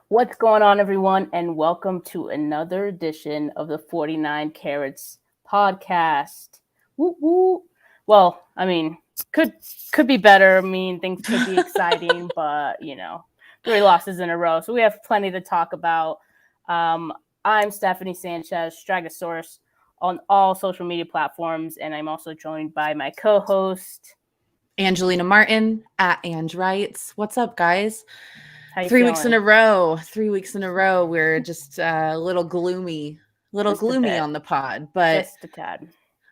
What's going on, everyone, and welcome to another edition of the 49 Carats podcast. Woo woo. Well, I mean, could be better. I mean, things could be exciting, but three losses in a row, so we have plenty to talk about. I'm Stephanie Sanchez, Stragosaurus on all social media platforms, and I'm also joined by my co-host Angelina Martin at Ange Writes. What's up, guys? 3 weeks in a row. 3 weeks in a row. We're just a little gloomy on the pod, but just a tad.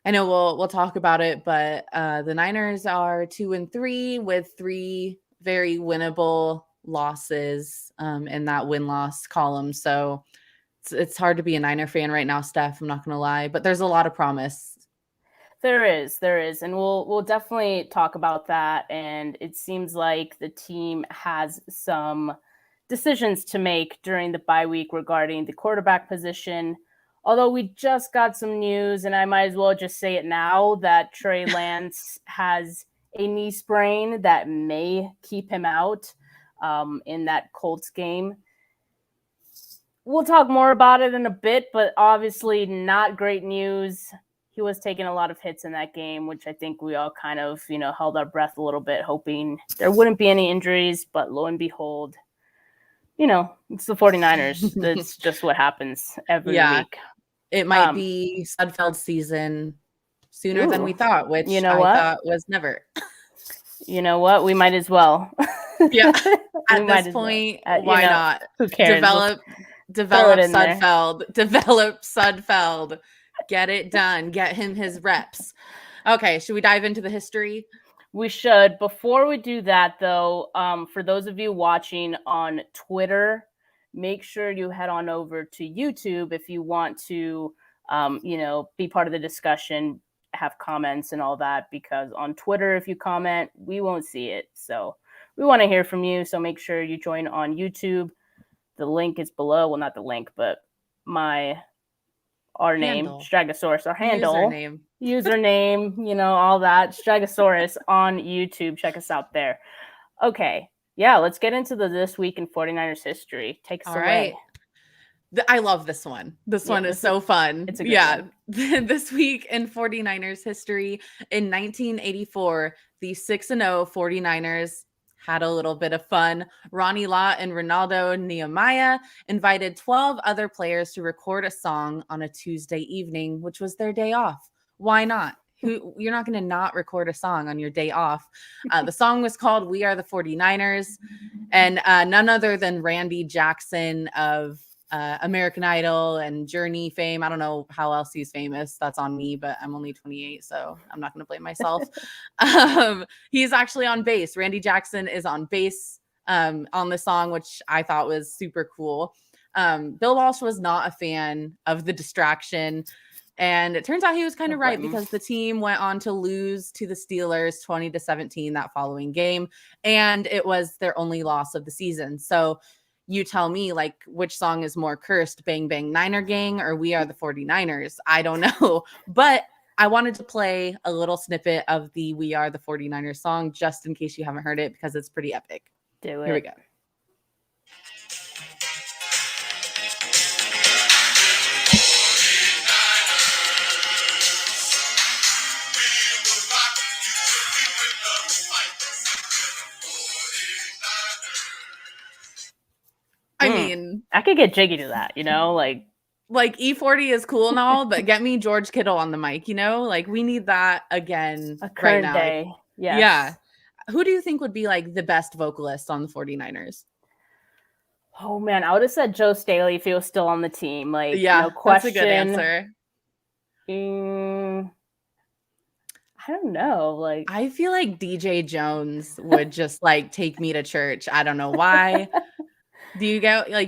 I know we'll talk about it. But the Niners are 2-3 with 3 very winnable losses in that win-loss column. So it's hard to be a Niner fan right now, Steph. I'm not gonna lie, but there's a lot of promise. There is, and we'll definitely talk about that. And it seems like the team has some decisions to make during the bye week regarding the quarterback position. Although we just got some news, and I might as well just say it now, that Trey Lance has a knee sprain that may keep him out in that Colts game. We'll talk more about it in a bit, but obviously not great news. He was taking a lot of hits in that game, which I think we all kind of, held our breath a little bit, hoping there wouldn't be any injuries. But lo and behold, it's the 49ers. That's just what happens every week. It might be Sudfeld's season sooner than we thought, which I thought was never. You know what? We might as well. Yeah. At this point, why not? Who cares? Develop Sudfeld. Develop Sudfeld. Get it done. Get him his reps. Okay, should we dive into the history? We should. Before we do that, though, for those of you watching on Twitter, make sure you head on over to YouTube if you want to, be part of the discussion, have comments and all that, because on Twitter, if you comment, we won't see it. So we want to hear from you. So make sure you join on YouTube. The link is below. Well, not the link, but our name, Stragosaurus, our handle, username, all that, Stragosaurus on YouTube. Check us out there. Okay. Yeah, let's get into This Week in 49ers History. Take us away. Right. I love this one. This one is so fun. It's a good one. This Week in 49ers History. In 1984, the 6-0 49ers had a little bit of fun. Ronnie Lott and Ronaldo Nehemiah invited 12 other players to record a song on a Tuesday evening, which was their day off. Why not? You're not going to not record a song on your day off. The song was called We Are the 49ers, and none other than Randy Jackson of American Idol and Journey fame. I don't know how else he's famous. That's on me, but I'm only 28, so I'm not going to blame myself. He's actually on bass. Randy Jackson is on bass on the song, which I thought was super cool. Bill Walsh was not a fan of the distraction, and it turns out he was kind of right, because the team went on to lose to the Steelers 20-17 that following game, and it was their only loss of the season. So you tell me, which song is more cursed, Bang Bang Niner Gang or We Are the 49ers? I don't know. But I wanted to play a little snippet of the We Are the 49ers song, just in case you haven't heard it, because it's pretty epic. Do it. Here we go. I mean, I could get jiggy to that, like E40 is cool and all, but get me George Kittle on the mic, we need that again right now. Day. Yes. Yeah. Who do you think would be the best vocalist on the 49ers? Oh man, I would have said Joe Staley if he was still on the team. No question. That's a good answer. I don't know. I feel like DJ Jones would just take me to church. I don't know why. Do you get do you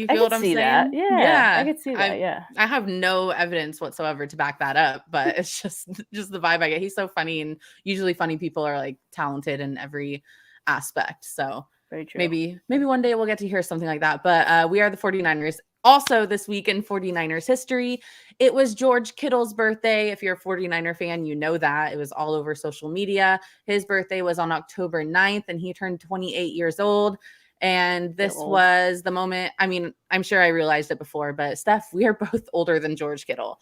feel what I'm saying? That. Yeah, I could see that. Yeah, I have no evidence whatsoever to back that up, but it's just the vibe I get. He's so funny, and usually funny people are talented in every aspect. So very true. Maybe one day we'll get to hear something like that. But We Are the 49ers. Also, this week in 49ers history, it was George Kittle's birthday. If you're a 49er fan, you know that. It was all over social media. His birthday was on October 9th, and he turned 28 years old. And this was the moment. I mean, I'm sure I realized it before, but Steph, we are both older than George Kittle.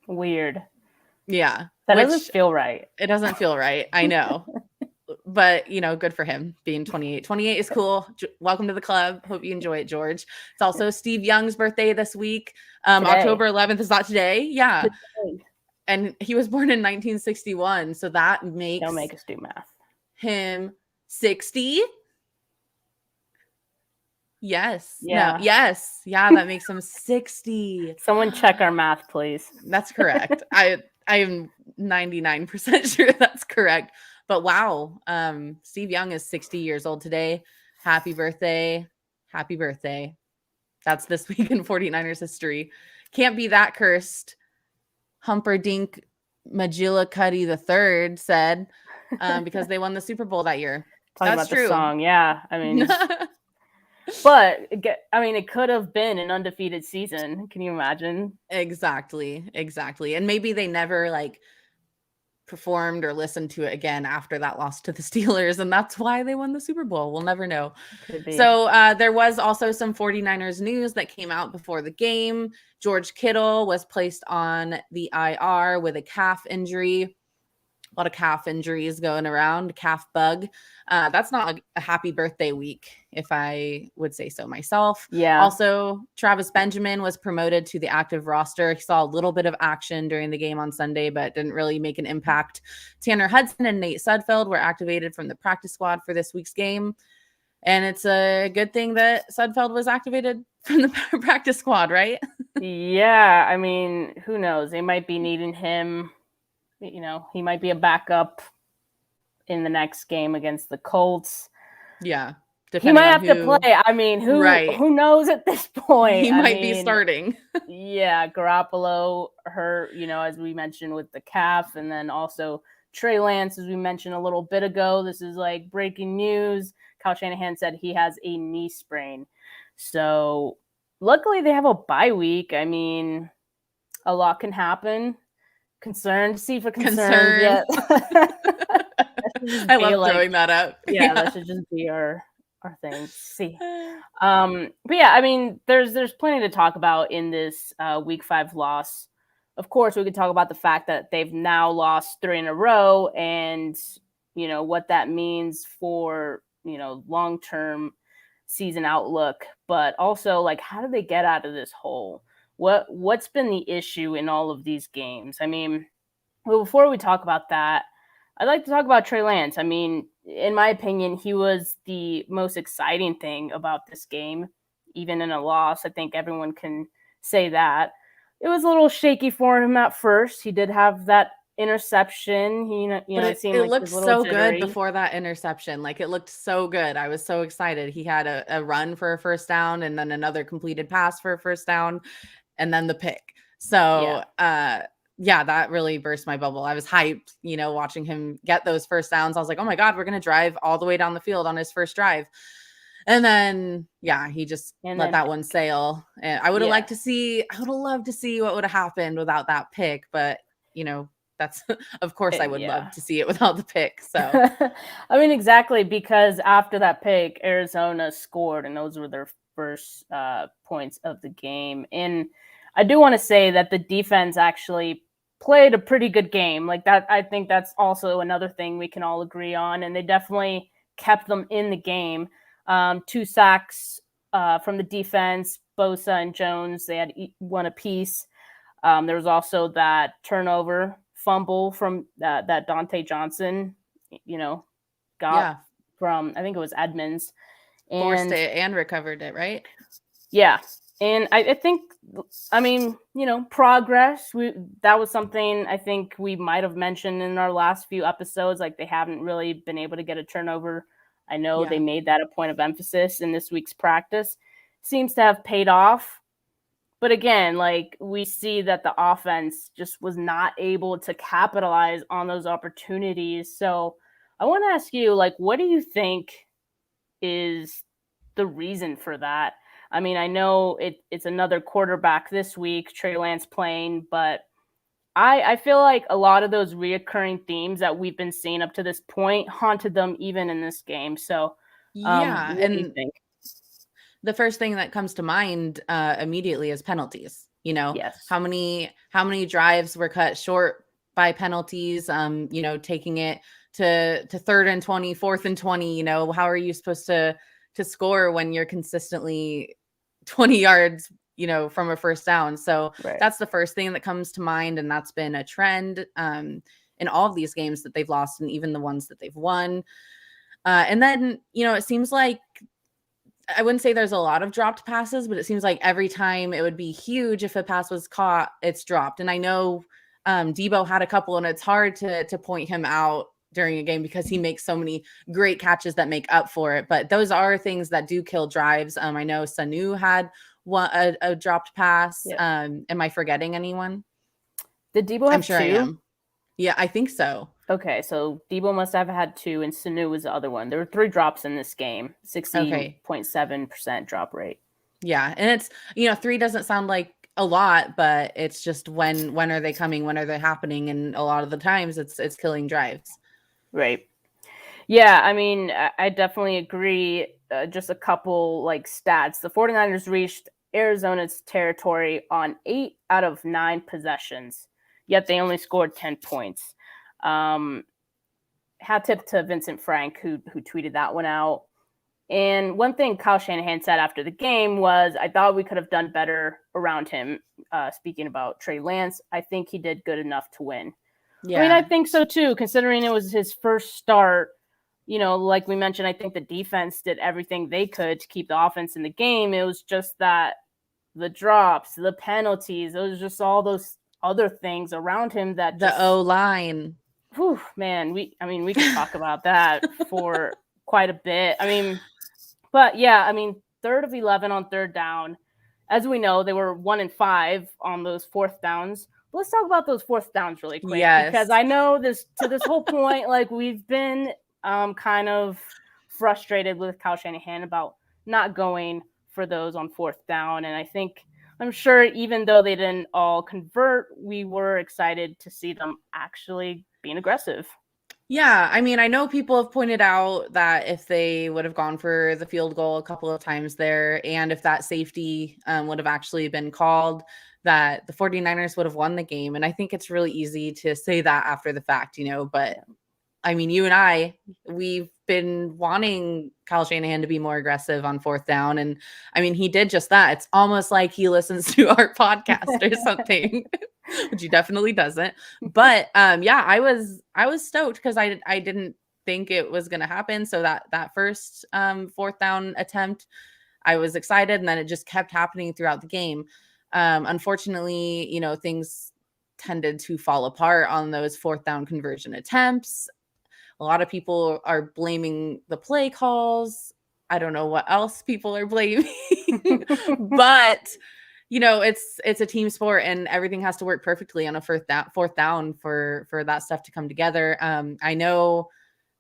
Weird. Yeah. That doesn't feel right. It doesn't feel right. I know. But, you know, good for him being 28. 28 is cool. Welcome to the club. Hope you enjoy it, George. It's also Steve Young's birthday this week. October 11th is not today. Yeah. Today. And he was born in 1961. So that makes... Don't make us do math. Him 60. Yes. Yeah. No. Yes. Yeah, that makes him 60. Someone check our math, please. That's correct. I am 99% sure that's correct. But wow, Steve Young is 60 years old today. Happy birthday. Happy birthday. That's this week in 49ers history. Can't be that cursed. Humperdinck Mcglinchey III said, because they won the Super Bowl that year. Talking about true. The song. Yeah. I mean, but I mean, it could have been an undefeated season. Can you imagine? Exactly. And maybe they never performed or listened to it again after that loss to the Steelers, and that's why they won the Super Bowl. We'll never know. So there was also some 49ers news that came out before the game. George Kittle was placed on the IR with a calf injury. A lot of calf injuries going around, calf bug. That's not a happy birthday week, if I would say so myself. Yeah. Also, Travis Benjamin was promoted to the active roster. He saw a little bit of action during the game on Sunday, but didn't really make an impact. Tanner Hudson and Nate Sudfeld were activated from the practice squad for this week's game. And it's a good thing that Sudfeld was activated from the practice squad, right? Yeah. I mean, who knows? They might be needing him. You know, he might be a backup in the next game against the Colts. Yeah. He might have to play. I mean, who knows at this point? He might be starting. Yeah. Garoppolo hurt, as we mentioned with the calf. And then also Trey Lance, as we mentioned a little bit ago. This is breaking news. Kyle Shanahan said he has a knee sprain. So luckily they have a bye week. I mean, a lot can happen. Concerned for concern. Yeah. I love throwing that up. Yeah, that should just be our thing. See. But yeah, I mean, there's plenty to talk about in this week 5 loss. Of course, we could talk about the fact that they've now lost 3 in a row and what that means for long-term season outlook, but also how do they get out of this hole? What's been the issue in all of these games? I mean, well, before we talk about that, I'd like to talk about Trey Lance. I mean, in my opinion, he was the most exciting thing about this game, even in a loss. I think everyone can say that. It was a little shaky for him at first. He did have that interception. It seemed it looked so good before that interception. It looked so good. I was so excited. He had a run for a first down and then another completed pass for a first down. And then the pick. So, yeah, that really burst my bubble. I was hyped, watching him get those first downs. I was like, oh my God, we're going to drive all the way down the field on his first drive. And then, yeah, he just let that one sail. And I would have loved to see what would have happened without that pick. But, that's, of course, I would love to see it without the pick. So, I mean, exactly, because after that pick, Arizona scored, and those were their first points of the game. And I do want to say that the defense actually played a pretty good game. I think that's also another thing we can all agree on. And they definitely kept them in the game. 2 sacks from the defense, Bosa and Jones, they had 1 apiece. There was also that turnover fumble from that Dante Johnson, got from, I think it was Edmonds. Forced it and recovered it, right? Yeah. And I think, I mean, progress. That was something I think we might have mentioned in our last few episodes. They haven't really been able to get a turnover. I know they made that a point of emphasis in this week's practice. Seems to have paid off. But again, we see that the offense just was not able to capitalize on those opportunities. So I want to ask you, what do you think is the reason for that? I mean, I know it's another quarterback this week, Trey Lance playing, but I feel like a lot of those reoccurring themes that we've been seeing up to this point haunted them even in this game. So, what do you think? the first thing that comes to mind immediately is penalties. Yes. How many drives were cut short by penalties, taking it to 3rd and 20, 4th and 20. How are you supposed to score when you're consistently 20 yards, from a first down? So Right. that's the first thing that comes to mind. And that's been a trend in all of these games that they've lost and even the ones that they've won. And then, it seems like, I wouldn't say there's a lot of dropped passes, but it seems like every time it would be huge if a pass was caught, it's dropped. And I know Debo had a couple, and it's hard to point him out during a game because he makes so many great catches that make up for it. But those are things that do kill drives. I know Sanu had a dropped pass. Yeah. Am I forgetting anyone? Did Debo have I'm sure 2? I am. Yeah, I think so. Okay, so Debo must have had 2, and Sanu was the other one. There were 3 drops in this game, 16.7% drop rate. Yeah, and it's 3 doesn't sound like a lot, but it's just when are they coming? When are they happening? And a lot of the times it's killing drives. Right. Yeah, I mean, I definitely agree. Just a couple stats. The 49ers reached Arizona's territory on 8 out of 9 possessions, yet they only scored 10 points. Hat tip to Vincent Frank, who tweeted that one out. And one thing Kyle Shanahan said after the game was, I thought we could have done better around him. Speaking about Trey Lance, I think he did good enough to win. Yeah. I mean, I think so too, considering it was his first start. Like we mentioned, I think the defense did everything they could to keep the offense in the game. It was just that the drops, the penalties, it was just all those other things around him that the O-line. Whew, man, we could talk about that for quite a bit. But yeah, 3rd of 11 on 3rd down. As we know, they were 1 and 5 on those 4th downs. But let's talk about those 4th downs really quick. Yes. Because I know this whole point, we've been kind of frustrated with Kyle Shanahan about not going for those on 4th down. And I'm sure even though they didn't all convert, we were excited to see them actually being aggressive. Yeah, I know people have pointed out that if they would have gone for the field goal a couple of times there, and if that safety would have actually been called, that the 49ers would have won the game. And I think it's really easy to say that after the fact, but you and I, we've been wanting Kyle Shanahan to be more aggressive on 4th down. And he did just that. It's almost like he listens to our podcast or something, which he definitely doesn't. But yeah, I was stoked because I didn't think it was going to happen. So that first 4th down attempt, I was excited. And then it just kept happening throughout the game. Unfortunately, things tended to fall apart on those 4th down conversion attempts. A lot of people are blaming the play calls. I don't know what else people are blaming, but it's a team sport and everything has to work perfectly on a 4th down for that stuff to come together. I know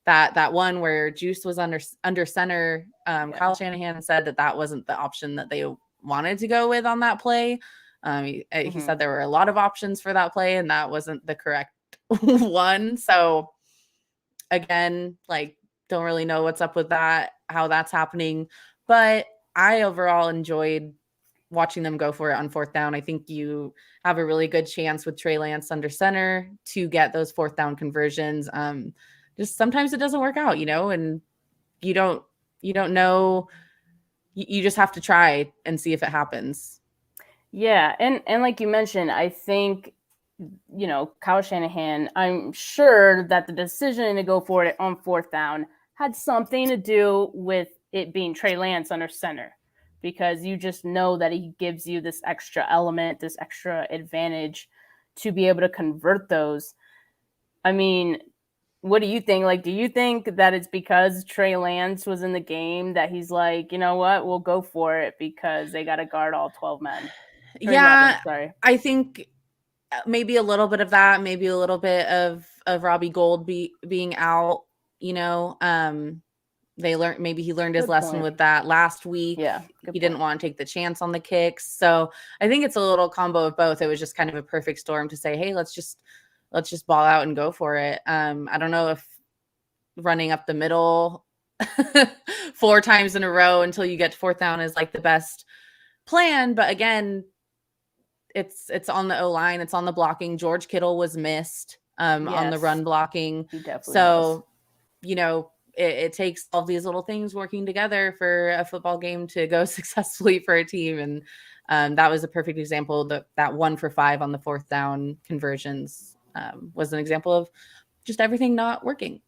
that one where Juice was under center. Kyle Shanahan said that wasn't the option that they wanted to go with on that play. He said there were a lot of options for that play and that wasn't the correct one. So again, don't really know what's up with that, how that's happening. But I overall enjoyed watching them go for it on 4th down. I think you have a really good chance with Trey Lance under center to get those 4th down conversions. Just sometimes it doesn't work out, and you don't know. You just have to try and see if it happens. Yeah. And like you mentioned, I think Kyle Shanahan, I'm sure that the decision to go for it on 4th down had something to do with it being Trey Lance under center, because you just know that he gives you this extra element, this extra advantage to be able to convert those. What do you think? Do you think that it's because Trey Lance was in the game that he's like, you know what, we'll go for it because they got to guard all 12 men? Yeah, 11, sorry. I think maybe a little bit of that, maybe a little bit of Robbie Gould being out, he learned his lesson with that last week. Yeah. He didn't want to take the chance on the kicks. So I think it's a little combo of both. It was just kind of a perfect storm to say, hey, let's just ball out and go for it. I don't know if running up the middle 4 times in a row until you get to 4th down is like the best plan. But again, it's on the O-line, it's on the blocking. George Kittle was missed on the Yes, run blocking. he definitely So, it takes all these little things working together for a football game to go successfully for a team. And that was a perfect example. That 1 for 5 on the 4th down conversions was an example of just everything not working.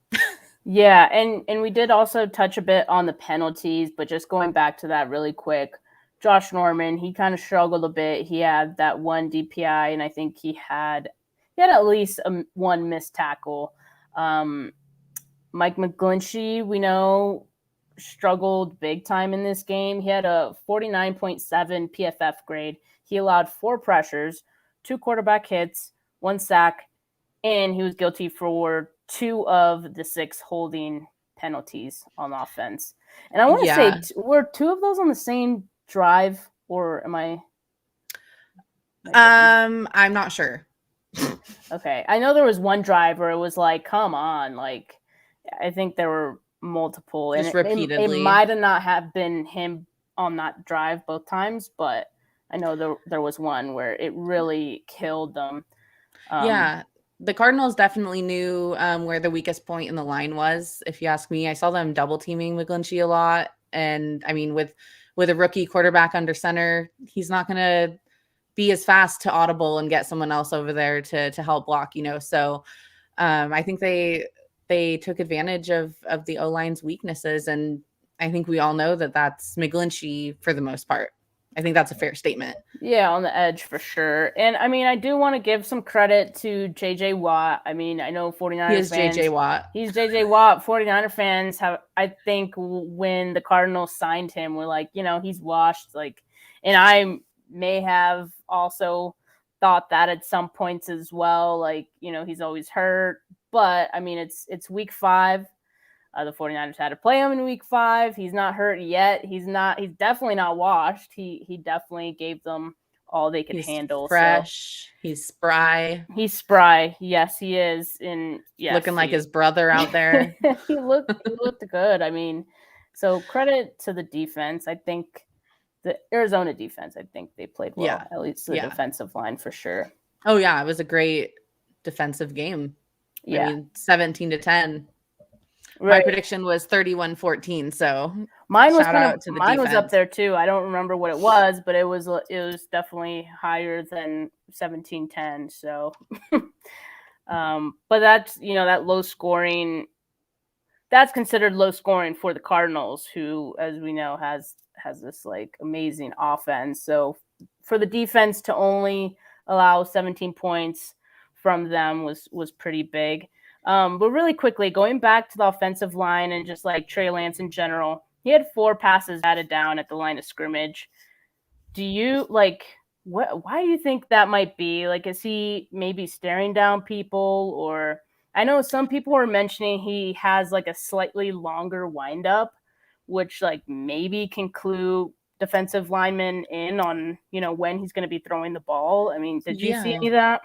Yeah, and we did also touch a bit on the penalties, but just going back to that really quick, Josh Norman, he kind of struggled a bit. He had that one DPI, and I think he had at least one missed tackle. Mike Mcglinchey, we know, struggled big time in this game. He had a 49.7 PFF grade. He allowed 4 pressures, 2 quarterback hits, 1 sack, and he was guilty for 2 of the 6 holding penalties on offense. And I want to say, were 2 of those on the same drive, or am I? I'm not sure. Okay, I know there was one drive where it was like, come on, like I think there were multiple, just and repeatedly. It might not have been him on that drive both times, but I know there was one where it really killed them. The Cardinals definitely knew where the weakest point in the line was. If you ask me, I saw them double teaming Mcglinchey a lot, and I mean with a rookie quarterback under center, he's not going to be as fast to audible and get someone else over there to help block. So I think they took advantage of the O-line's weaknesses, and I think we all know that that's Mcglinchey for the most part. I think that's a fair statement. Yeah, on the edge for sure. And I mean, I do want to give some credit to JJ Watt. I mean, I know 49ers he is fans. JJ Watt. He's JJ Watt. 49er fans have, I think, when the Cardinals signed him, we're like, he's washed. Like, and I may have also thought that at some points as well. Like, he's always hurt. But I mean, it's week 5. The 49ers had to play him in week 5. He's not hurt yet. He's definitely not washed. He definitely gave them all they could handle. Fresh. So. He's spry. He's spry. Yes, he is. And yes, looking like his brother out there. he looked good. I mean, so credit to the defense. I think the Arizona defense, I think they played well. At least the defensive line for sure. Oh yeah, it was a great defensive game. Yeah. I mean, 17-10. Right. My prediction was 31-14. So mine was up there too. I don't remember what it was, but it was definitely higher than 17-10. So, but that's that low scoring. That's considered low scoring for the Cardinals, who, as we know, has this like amazing offense. So for the defense to only allow 17 points from them was pretty big. But really quickly, going back to the offensive line and just like Trey Lance in general, he had 4 passes batted down at the line of scrimmage. Do you why do you think that might be? Like, is he maybe staring down people? Or I know some people were mentioning he has like a slightly longer windup, which like maybe can clue defensive linemen in on, when he's going to be throwing the ball. I mean, did you see any of that?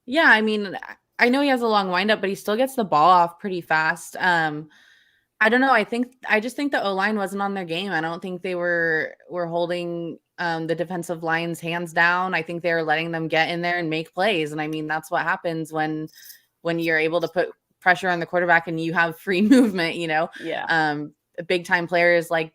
Yeah, I mean, I know he has a long windup, but he still gets the ball off pretty fast. I don't know. I just think the O-line wasn't on their game. I don't think they were holding the defensive line's hands down. I think they were letting them get in there and make plays. And I mean, that's what happens when you're able to put pressure on the quarterback and you have free movement, Yeah. Big time players like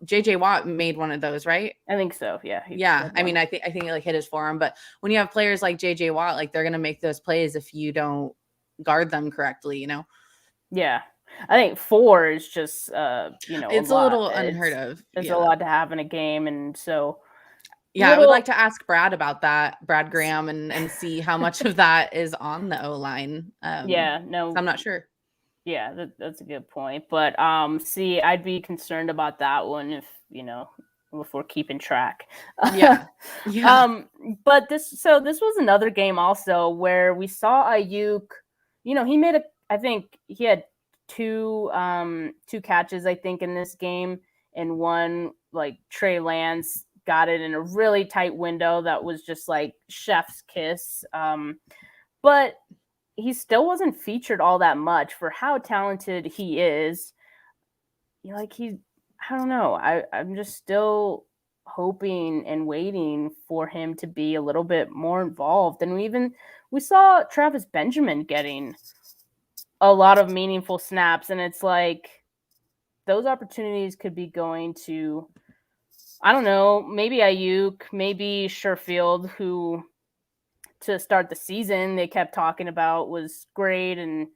JJ Watt made one of those, right? I think so. Yeah. Yeah. I mean, I think it like hit his forearm, but when you have players like JJ Watt, like they're going to make those plays if you don't guard them correctly, Yeah. I think 4 is just, it's a little unheard of. It's a lot to have in a game. And so, I would like to ask Brad about that, Brad Graham, and see how much of that is on the O-line. I'm not sure. Yeah, that's a good point. But I'd be concerned about that one if we're keeping track. Yeah. But this was another game also where we saw Ayuk. He made I think he had 2 catches, I think, in this game, and one like Trey Lance got it in a really tight window that was just like chef's kiss. But he still wasn't featured all that much for how talented he is. I don't know. I'm just still hoping and waiting for him to be a little bit more involved. And we saw Travis Benjamin getting a lot of meaningful snaps, and it's like those opportunities could be going to, I don't know, maybe Ayuk, maybe Sherfield, who to start the season they kept talking about was great, and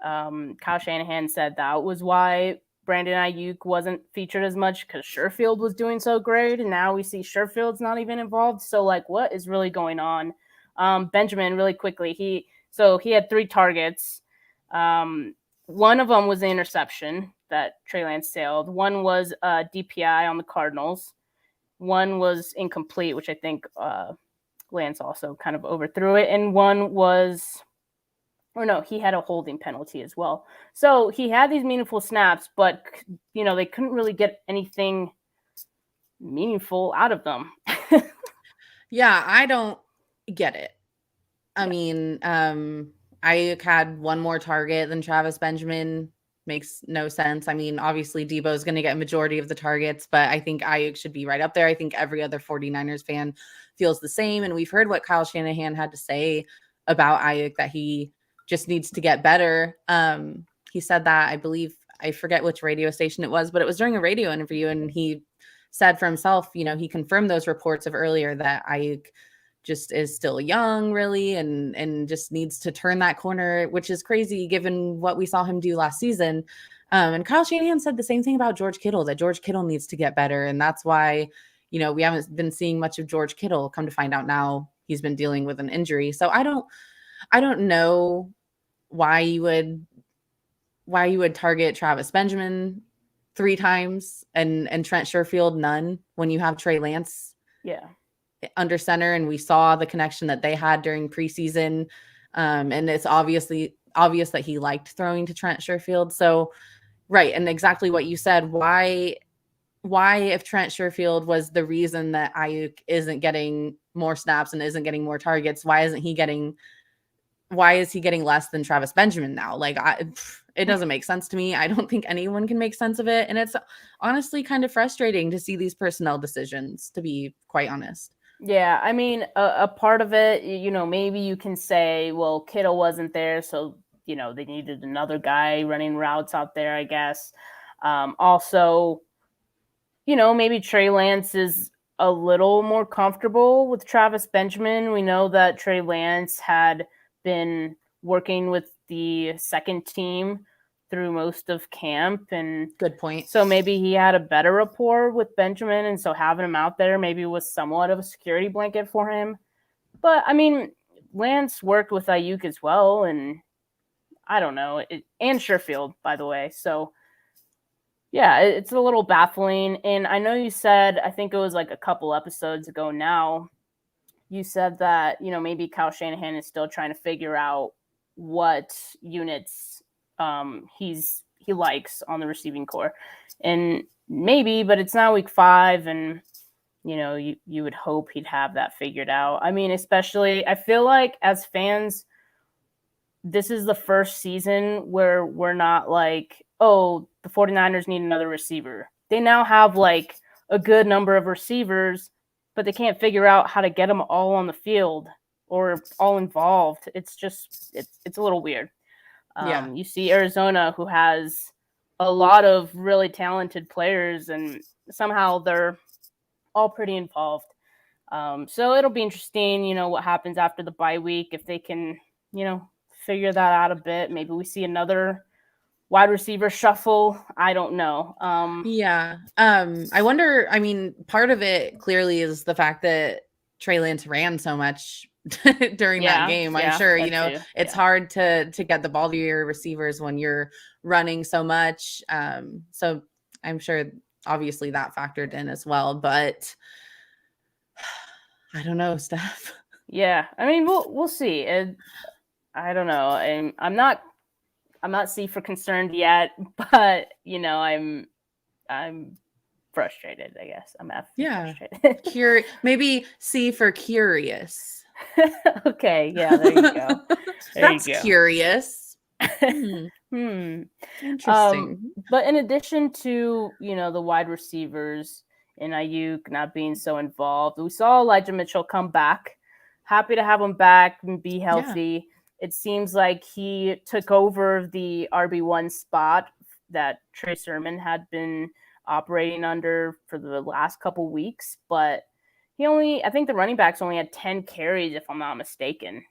Kyle Shanahan said that was why Brandon Ayuk wasn't featured as much because Sherfield was doing so great, and now we see Sherfield's not even involved. So, like, what is really going on? Benjamin, really quickly, he had 3 targets. One of them was an interception that Trey Lance sailed. One was a DPI on the Cardinals. One was incomplete, which I think Lance also kind of overthrew it. And one was, or no, he had a holding penalty as well. So he had these meaningful snaps, but, they couldn't really get anything meaningful out of them. Yeah, I don't get it. I mean, Ayuk had one more target than Travis Benjamin. Makes no sense. I mean, obviously Debo is going to get a majority of the targets, but I think Ayuk should be right up there. I think every other 49ers fan feels the same. And we've heard what Kyle Shanahan had to say about Ayuk, that he just needs to get better. He said that, I believe, I forget which radio station it was, but it was during a radio interview. And he said for himself, he confirmed those reports of earlier that Ayuk just is still young, really, and just needs to turn that corner, which is crazy given what we saw him do last season. And Kyle Shanahan said the same thing about George Kittle, that George Kittle needs to get better. And that's why, we haven't been seeing much of George Kittle. Come to find out now, he's been dealing with an injury. So I don't know why you would target Travis Benjamin 3 times and Trent Sherfield none when you have Trey Lance under center, and we saw the connection that they had during preseason. And it's obvious that he liked throwing to Trent Sherfield. So, right. And exactly what you said, why if Trent Sherfield was the reason that Ayuk isn't getting more snaps and isn't getting more targets, why is he getting less than Travis Benjamin now? Like, it doesn't make sense to me. I don't think anyone can make sense of it. And it's honestly kind of frustrating to see these personnel decisions, to be quite honest. Yeah, I mean, a part of it, maybe you can say, well, Kittle wasn't there, so, they needed another guy running routes out there, I guess. Also, maybe Trey Lance is a little more comfortable with Travis Benjamin. We know that Trey Lance had been working with the second team through most of camp, and good point. So maybe he had a better rapport with Benjamin, and so having him out there maybe was somewhat of a security blanket for him. But I mean, Lance worked with Ayuk as well, and I don't know, and Sherfield, by the way. So yeah, it's a little baffling. And I know you said, I think it was like a couple episodes ago now, you said that, maybe Kyle Shanahan is still trying to figure out what units he likes on the receiving core, and maybe, but it's now week 5, and you would hope he'd have that figured out. I mean, especially I feel like as fans, this is the first season where we're not like, oh, the 49ers need another receiver. They now have like a good number of receivers, but they can't figure out how to get them all on the field or all involved. It's just, it's a little weird. You see Arizona, who has a lot of really talented players, and somehow they're all pretty involved. So it'll be interesting, what happens after the bye week, if they can, figure that out a bit. Maybe we see another wide receiver shuffle. I don't know. I wonder, I mean, part of it clearly is the fact that Trey Lance ran so much during that game. I'm sure, it's hard to get the ball to your receivers when you're running so much. So I'm sure obviously that factored in as well, but I don't know, Steph. Yeah. I mean, we'll see. I don't know. I'm not super concerned yet, but I'm frustrated, I guess. I'm frustrated. Maybe C for curious. Okay, yeah, there you go. That's curious. Hmm. Interesting. But in addition to, the wide receivers and Ayuk not being so involved, we saw Elijah Mitchell come back. Happy to have him back and be Yeah. healthy. It seems like he took over the RB1 spot that Trey Sermon had been operating under for the last couple weeks, but I think the running backs only had 10 carries, if I'm not mistaken.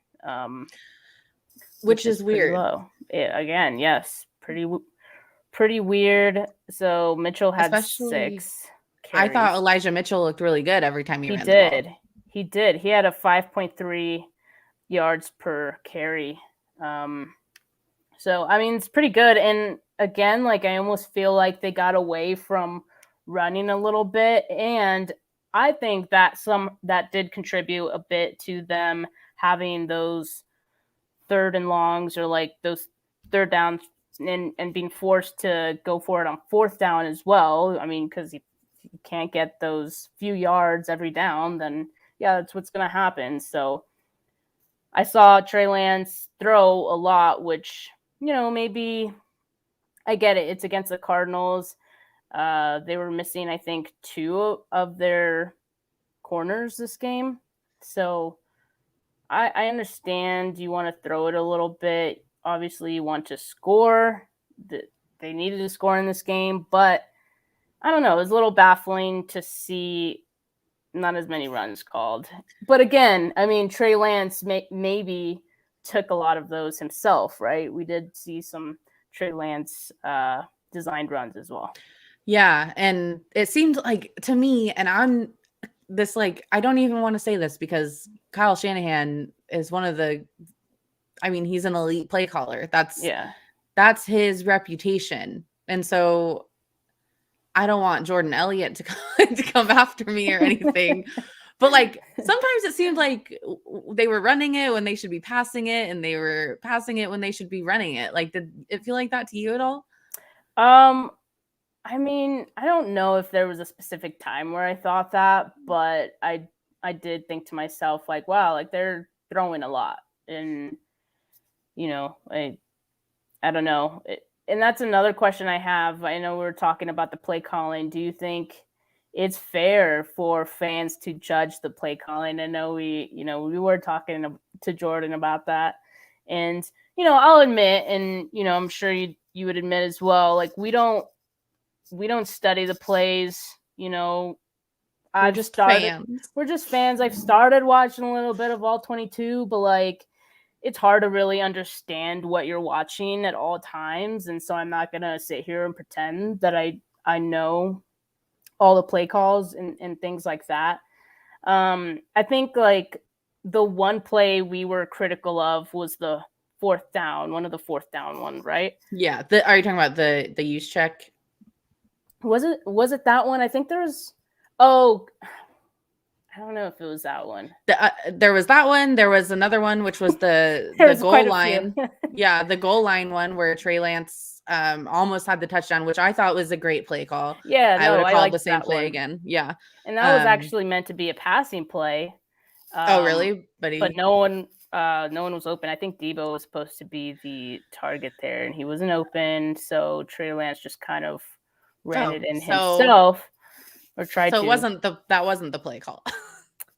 Which is pretty weird. low. Again, yes, pretty weird. So Mitchell had Especially, 6 I thought carries. Elijah Mitchell looked really good every time he He ran the ball. did. He did. He had a 5.3 yards per carry. So I mean, it's pretty good. And again, like I almost feel like they got away from running a little bit, and I think that that did contribute a bit to them having those third and longs, or like those third downs, and being forced to go for it on fourth down as well. I mean, because you can't get those few yards every down, then yeah, that's what's going to happen. So I saw Trey Lance throw a lot, which, maybe I get it. It's against the Cardinals. They were missing, I think, 2 of their corners this game. So I understand you want to throw it a little bit. Obviously, you want to score. They needed to score in this game, but I don't know. It was a little baffling to see not as many runs called. But again, I mean, Trey Lance maybe took a lot of those himself, right? We did see some Trey Lance designed runs as well. Yeah, and it seemed like to me, and I'm this like I don't even want to say this because Kyle Shanahan is one of the I mean, he's an elite play caller. That's his reputation. And so I don't want Jordan Elliott to come after me or anything. But like sometimes it seemed like they were running it when they should be passing it, and they were passing it when they should be running it. Like, did it feel like that to you at all? I mean, I don't know if there was a specific time where I thought that, but I did think to myself, like, wow, like they're throwing a lot. And, I don't know. And that's another question I have. I know we were talking about the play calling. Do you think it's fair for fans to judge the play calling? I know we were talking to Jordan about that. And, I'll admit, and, I'm sure you would admit as well, like we don't study the plays. We're just fans. We're just fans. I've started watching a little bit of all 22, but like it's hard to really understand what you're watching at all times. And so I'm not gonna sit here and pretend that I know all the play calls and things like that. I think like the one play we were critical of was the fourth down, one of the fourth down ones, right? Yeah. Are you talking about the use check? Was it that one? I think there was. Oh, I don't know if it was that one. There was that one. There was another one, which was the goal line. Yeah, the goal line one where Trey Lance almost had the touchdown, which I thought was a great play call. Yeah, I would have called the same play one again. Yeah, and that was actually meant to be a passing play. Oh, really? But no one was open. I think Debo was supposed to be the target there, and he wasn't open. So Trey Lance just kind of ran it in himself, or tried to. So that wasn't the play call.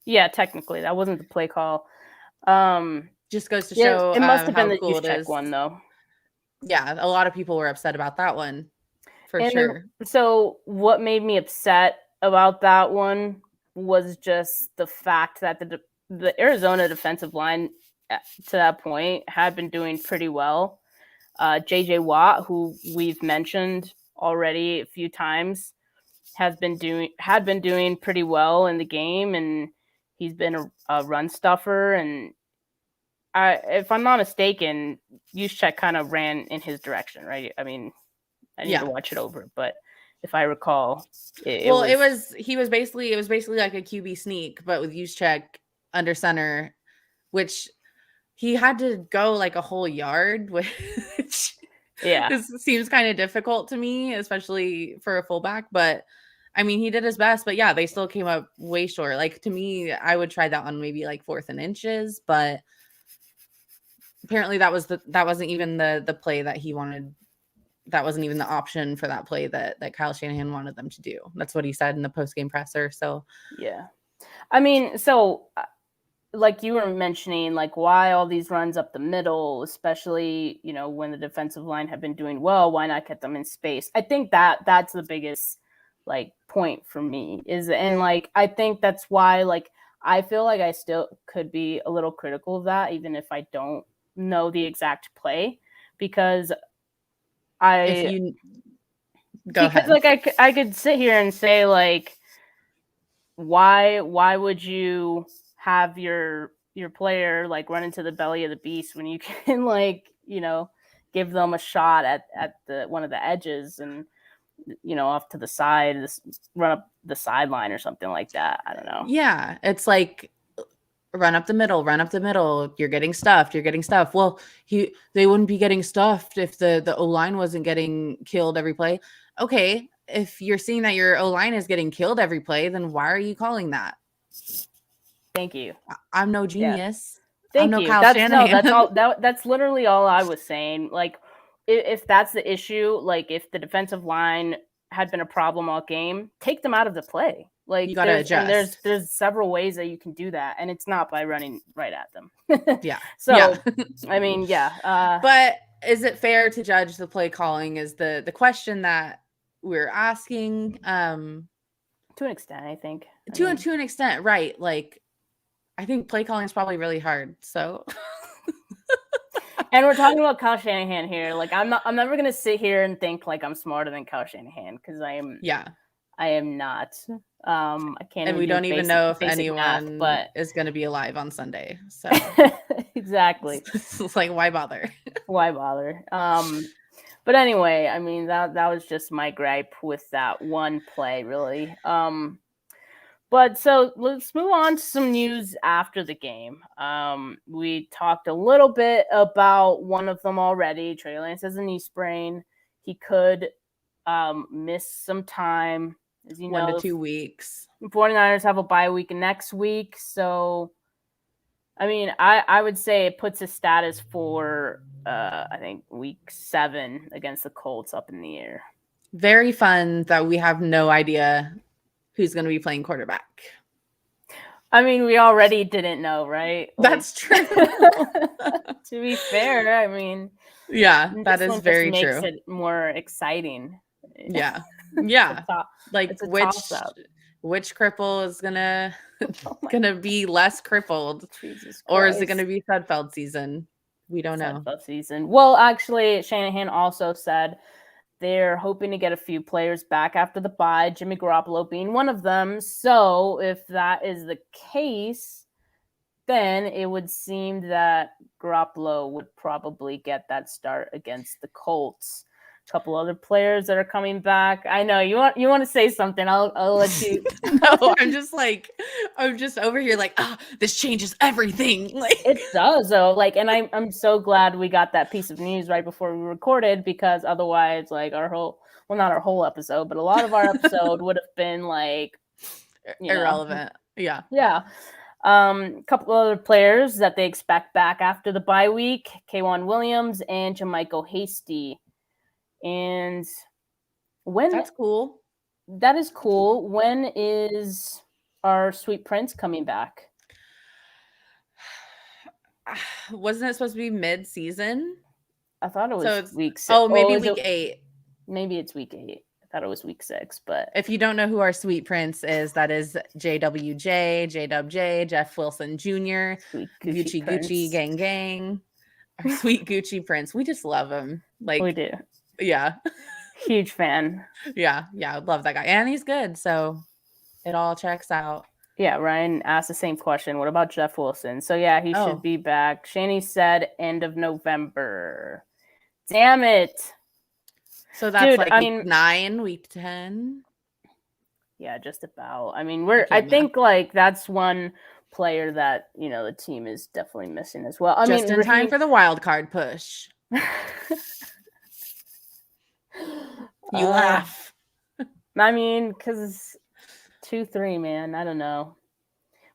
Yeah, technically that wasn't the play call. Just goes to show it must have been the cool use check one, though. Yeah, a lot of people were upset about that one, for sure. So what made me upset about that one was just the fact that the Arizona defensive line to that point had been doing pretty well. JJ Watt, who we've mentioned already a few times, had been doing pretty well in the game, and he's been a run stuffer. And if I'm not mistaken, Juszczyk kind of ran in his direction, right? I mean, I need to watch it over, but if I recall, it was basically like a QB sneak, but with Juszczyk under center, which he had to go like a whole yard, which this seems kind of difficult to me, especially for a fullback. But I mean, he did his best, but yeah, they still came up way short. Like to me, I would try that on maybe like 4th and inches, but apparently that wasn't even the play that he wanted. That wasn't even the option for that play that Kyle Shanahan wanted them to do. That's what he said in the post-game presser. So yeah. I mean, so like you were mentioning, like why all these runs up the middle, especially, you know, when the defensive line have been doing well, why not get them in space? I think that's the biggest like point for me is, and like, I think that's why, like, I feel like I still could be a little critical of that, even if I don't know the exact play, because if I, you go because ahead. like I could sit here and say like, why would you have your player like run into the belly of the beast when you can, like, you know, give them a shot at the one of the edges and, you know, off to the side, just run up the sideline or something like that. I don't know. Yeah, it's like run up the middle. You're getting stuffed. Well, they wouldn't be getting stuffed if the O-line wasn't getting killed every play. Okay, if you're seeing that your O-line is getting killed every play, then why are you calling that? Thank you. I'm no Yeah. genius. I'm Thank no you. Kyle That's Shanahan. that's all that's literally all I was saying. Like, if that's the issue, like if the defensive line had been a problem all game, take them out of the play. Like, You gotta adjust. there's several ways that you can do that, and it's not by running right at them. Yeah. So, Yeah. I mean, yeah. But is it fair to judge the play calling is the question that we're asking. To an extent, I think. To an extent, right? Like, I think play calling is probably really hard. So, and we're talking about Kyle Shanahan here. Like, I'm never gonna sit here and think like I'm smarter than Kyle Shanahan, because I am. yeah. I am not. I can't. And we don't even know if anyone math, is going to be alive on Sunday. So exactly. it's like, why bother? Why bother? But anyway, I mean, that was just my gripe with that one play, really. But so let's move on to some news after the game. We talked a little bit about one of them already. Trey Lance has a knee sprain. He could miss some time. As you know, 1 to 2 weeks. 49ers have a bye week next week. So, I mean, I would say it puts his status for, I think, week 7 against the Colts up in the air. Very fun that we have no idea who's going to be playing quarterback. I mean, we already didn't know, right? Like, that's true. To be fair, I mean, yeah, that is very makes true. It more exciting. Yeah. Yeah. Like, which cripple is gonna be less crippled, or is it gonna be Sudfeld season? We don't know. Sudfeld season. Well, actually, Shanahan also said they're hoping to get a few players back after the bye, Jimmy Garoppolo being one of them. So if that is the case, then it would seem that Garoppolo would probably get that start against the Colts. A couple other players that are coming back. I know you want to say something. I'll let you. No, I'm just over here like, this changes everything. Like, it does though. Like, and I'm so glad we got that piece of news right before we recorded, because otherwise, like, not our whole episode, but a lot of our episode would have been like irrelevant. Yeah. Yeah. Couple other players that they expect back after the bye week: K'Wan Williams and Jermichael Hasty. And that's cool. That is cool. When is our Sweet Prince coming back? Wasn't it supposed to be mid-season? I thought it was week 6. Oh, maybe week 8. Maybe it's week 8. I thought it was week 6, but if you don't know who our Sweet Prince is, that is JWJ, JWJ, Jeff Wilson Jr., Gucci Gang Gang, our sweet Gucci Prince. We just love him. Like, we do. Yeah. Huge fan. Yeah. I love that guy. And he's good. So it all checks out. Yeah, Ryan asked the same question. What about Jeff Wilson? So yeah, he should be back. Shani said end of November. Damn it. So that's week 9, week 10. Yeah, just about. I mean, I think like that's one player that, the team is definitely missing as well. Just in time for the wild card push. You laugh. I mean, because 2-3, man. I don't know.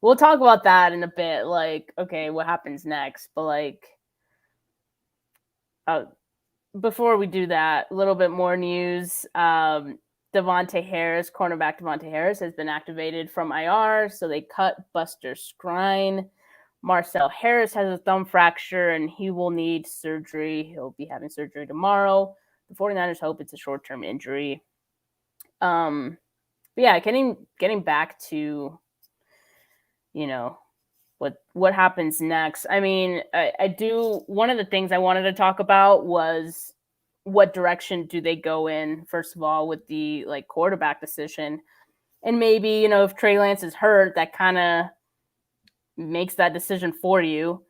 We'll talk about that in a bit. Like, okay, what happens next? But like, before we do that, a little bit more news. Devontae Harris, cornerback Devontae Harris, has been activated from IR, so they cut Buster Skrine. Marcel Harris has a thumb fracture, and he will need surgery. He'll be having surgery tomorrow. The 49ers hope it's a short-term injury. But yeah, getting back to, what happens next. I mean, I do. One of the things I wanted to talk about was what direction do they go in, first of all, with the quarterback decision. And maybe, if Trey Lance is hurt, that kind of makes that decision for you.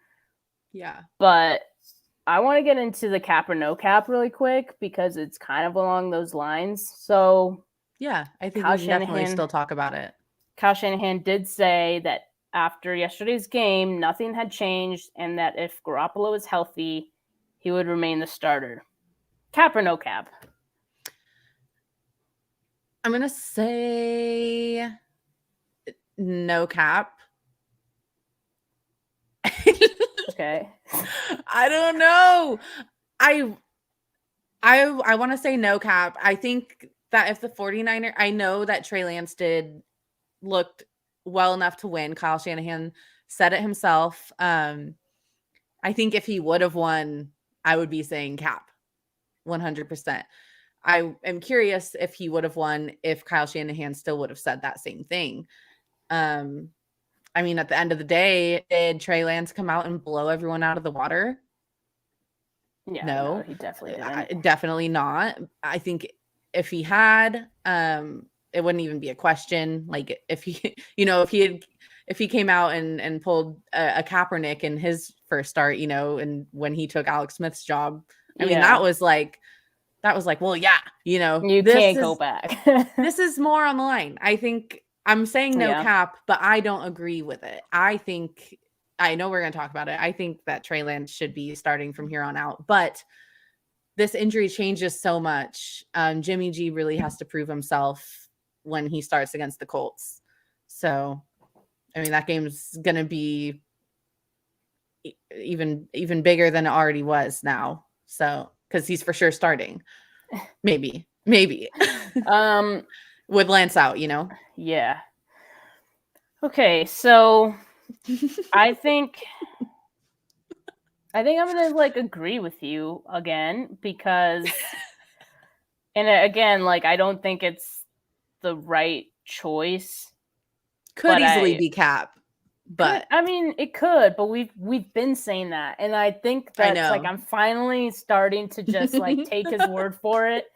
Yeah. But I want to get into the cap or no cap really quick because it's kind of along those lines. So yeah, I think we can definitely still talk about it. Kyle Shanahan did say that after yesterday's game, nothing had changed, and that if Garoppolo is healthy, he would remain the starter. Cap or no cap? I'm going to say no cap. Okay. I don't know. I want to say no cap. I think that if the 49ers, I know that Trey Lance looked well enough to win. Kyle Shanahan said it himself. I think if he would have won, I would be saying cap 100%. I am curious if he would have won if Kyle Shanahan still would have said that same thing. I mean, at the end of the day, did Trey Lance come out and blow everyone out of the water? Yeah, no, he definitely didn't. Definitely not. I think if he had, it wouldn't even be a question. Like if he, if he came out and pulled a Kaepernick in his first start, and when he took Alex Smith's job, I mean, that was like, well, yeah, you can't go back. This is more on the line. I think I'm saying no cap, but I don't agree with it. I know we're going to talk about it. I think that Trey Lance should be starting from here on out, but this injury changes so much. Jimmy G really has to prove himself when he starts against the Colts. So, I mean, that game's going to be even bigger than it already was now. So, because he's for sure starting. Maybe. With Lance out, Yeah. Okay, so I think I'm gonna agree with you again because, and again, I don't think it's the right choice. Could easily be cap, but I mean, it could, but we've been saying that, and I think that's I'm finally starting to just take his word for it,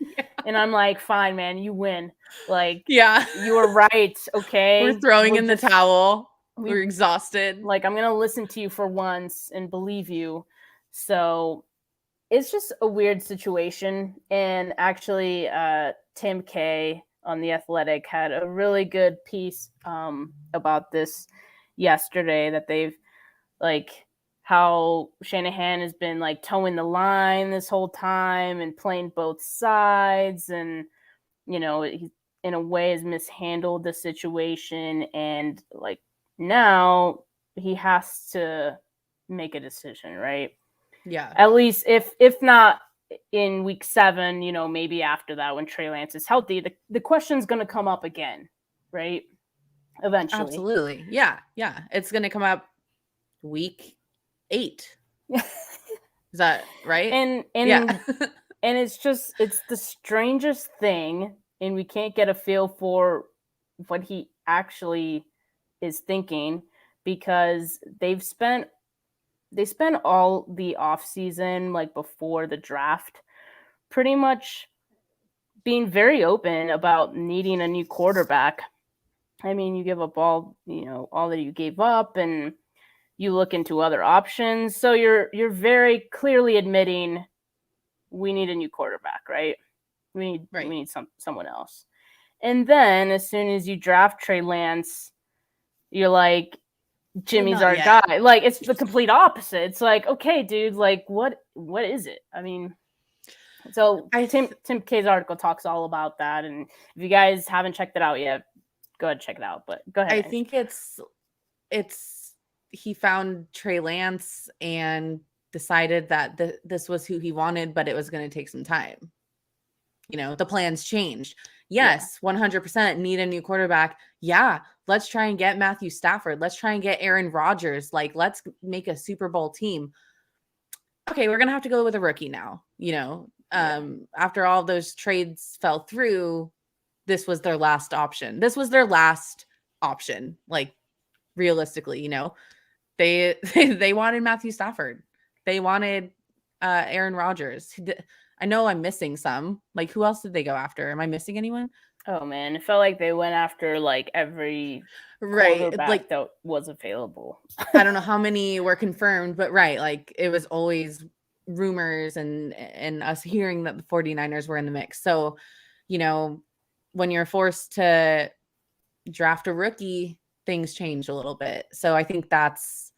and I'm like, fine, man, you win. You were right. Okay, we're throwing in the towel. We're exhausted. I'm gonna listen to you for once and believe you. So it's just a weird situation, and actually, Tim K on The Athletic had a really good piece about this yesterday, that they've how Shanahan has been towing the line this whole time and playing both sides, and he in a way has mishandled the situation, and now he has to make a decision, right? Yeah. At least if not in week 7, maybe after that when Trey Lance is healthy, the question's going to come up again, right? Eventually. Absolutely. Yeah. Yeah. It's going to come up week 8. Is that right? And yeah. And it's the strangest thing, and we can't get a feel for what he actually is thinking, because they spent all the off season, before the draft, pretty much being very open about needing a new quarterback. I mean, you give up all that you gave up, and you look into other options. So you're very clearly admitting we need a new quarterback, right? We need someone else. And then as soon as you draft Trey Lance, you're like, Jimmy's our guy. It's the complete opposite. It's okay, dude, what is it? I mean, so Tim K's article talks all about that, and if you guys haven't checked it out yet, go ahead and check it out. But go ahead. I think it's he found Trey Lance, and decided that this was who he wanted, but it was going to take some time. The plans changed. Yes, 100% need a new quarterback. Yeah, let's try and get Matthew Stafford. Let's try and get Aaron Rodgers. Like, let's make a Super Bowl team. Okay, we're going to have to go with a rookie now. After all those trades fell through, this was their last option. Like, realistically, they wanted Matthew Stafford. They wanted Aaron Rodgers. I know I'm missing some. Like, who else did they go after? Am I missing anyone? Oh man, it felt like they went after like every quarterback that was available. I don't know how many were confirmed, but like it was always rumors and us hearing that the 49ers were in the mix. So, when you're forced to draft a rookie, things change a little bit. So I think that's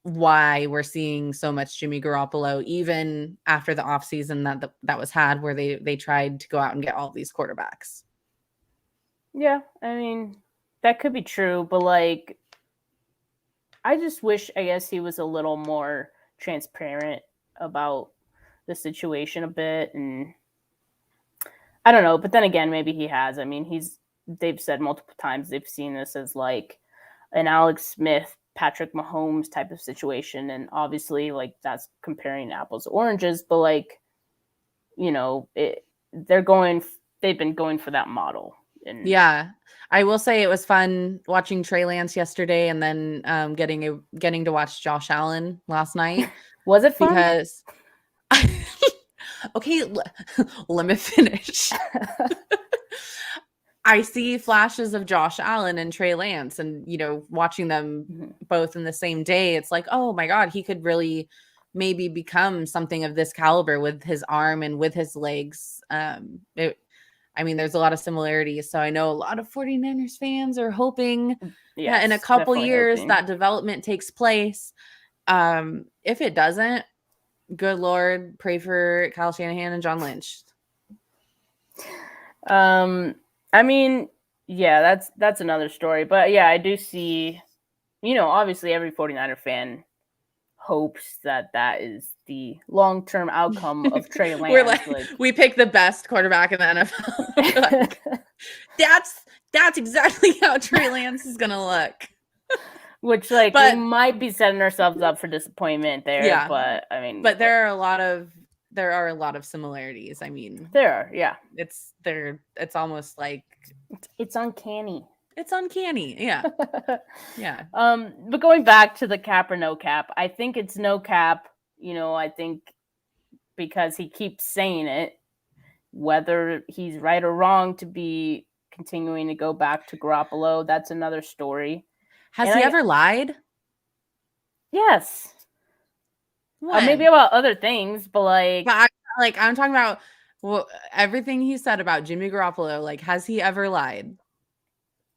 why we're seeing so much Jimmy Garoppolo, even after the offseason that was had, where they tried to go out and get all these quarterbacks. Yeah, I mean, that could be true, but like, I just wish, I guess, he was a little more transparent about the situation a bit, and I don't know, but then again, maybe he has. I mean, they've said multiple times they've seen this as like an Alex Smith, Patrick Mahomes type of situation, and obviously like that's comparing apples to oranges, but like, they've been going for that model. And yeah, I will say it was fun watching Trey Lance yesterday, and then getting to watch Josh Allen last night. Was it fun? Because okay, let me finish. I see flashes of Josh Allen and Trey Lance, and watching them both in the same day, it's like, oh my God, he could really maybe become something of this caliber with his arm and with his legs. There's a lot of similarities. So I know a lot of 49ers fans are hoping that in a couple years that development takes place. If it doesn't, good Lord, pray for Kyle Shanahan and John Lynch. I mean, yeah, that's another story. But yeah, I do see, obviously every 49er fan hopes that is the long-term outcome of Trey Lance. We're like, we pick the best quarterback in the NFL. That's exactly how Trey Lance is going to look. Which, like, we might be setting ourselves up for disappointment there. Yeah, but I mean, but there are a lot of similarities. I mean, there are, yeah. It's almost like it's uncanny. It's uncanny, yeah. Yeah. But going back to the cap or no cap, I think it's no cap. I think because he keeps saying it, whether he's right or wrong to be continuing to go back to Garoppolo, that's another story. Has he ever lied? Yes. Maybe about other things, but like... But I'm talking about everything he said about Jimmy Garoppolo. Like, has he ever lied?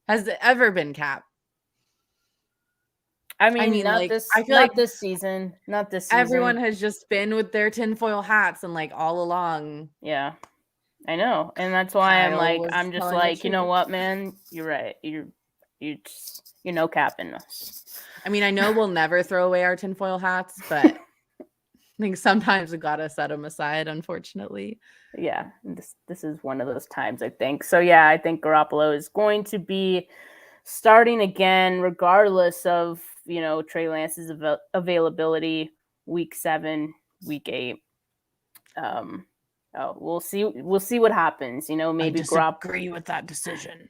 Has it ever been cap? I mean not like, this. I feel like this season. Not this season. Everyone has just been with their tinfoil hats and like all along. Yeah, I know, and that's why I'm just like, you know what, man, you're right. You're no capping us. I mean, I know we'll never throw away our tinfoil hats, but I think sometimes we gotta set them aside, unfortunately. Yeah, this is one of those times, I think. So yeah, I think Garoppolo is going to be starting again, regardless of Trey Lance's availability. Week 7, week 8. We'll see what happens. Maybe Garoppolo. Agree with that decision.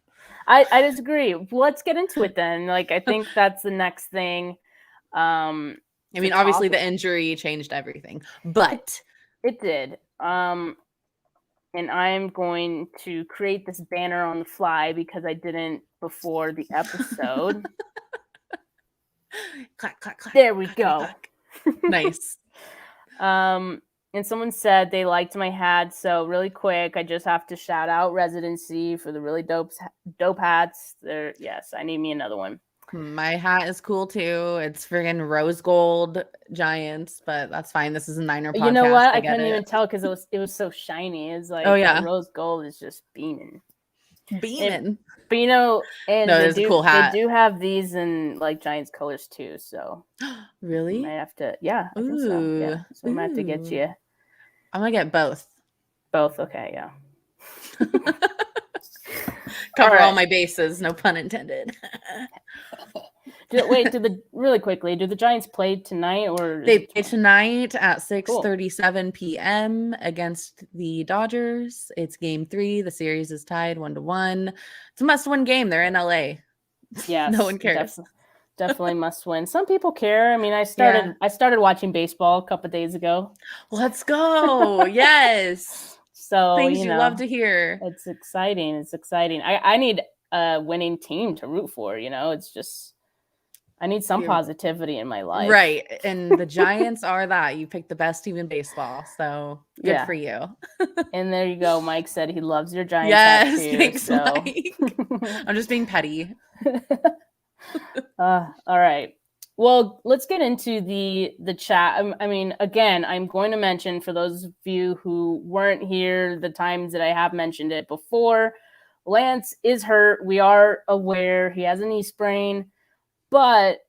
I disagree. Let's get into it then. Like, I think that's the next thing. I mean, obviously the injury changed everything, but it did. And I'm going to create this banner on the fly because I didn't before the episode. Clack, clack, clack. There we go. Nice. And someone said they liked my hat. So really quick, I just have to shout out Residency for the really dope hats. Yes, I need me another one. My hat is cool too. It's friggin' rose gold Giants, but that's fine. This is a Niner podcast. You know what? I couldn't even tell because it was so shiny. It's like, oh yeah, rose gold is just beaming. Beaming. But and No, they it's a cool hat. do have these in like Giants colors too. So Really? might have to. Yeah, I think so. Ooh. Yeah, so we might have to get you I'm gonna get both. both. Okay, yeah. Cover all my bases, no pun intended. Really quickly, do the Giants play tonight or they play tonight at 6:37 p.m. against the Dodgers? It's game 3. The series is tied 1-1. It's a must-win game. They're in LA. Yes, no one cares. Definitely must win. Some people care. I mean, I started watching baseball a couple days ago. Let's go. Yes. So things you love to hear. It's exciting. It's exciting. I need a winning team to root for. It's just I need some positivity in my life. Right. And the Giants are that. You picked the best team in baseball. So good for you. And there you go. Mike said he loves your Giants. Yes. Tattoo, thanks, Mike. I'm just being petty. All right. Well, let's get into the chat. I mean, again, I'm going to mention for those of you who weren't here the times that I have mentioned it before, Lance is hurt. We are aware he has a knee sprain, but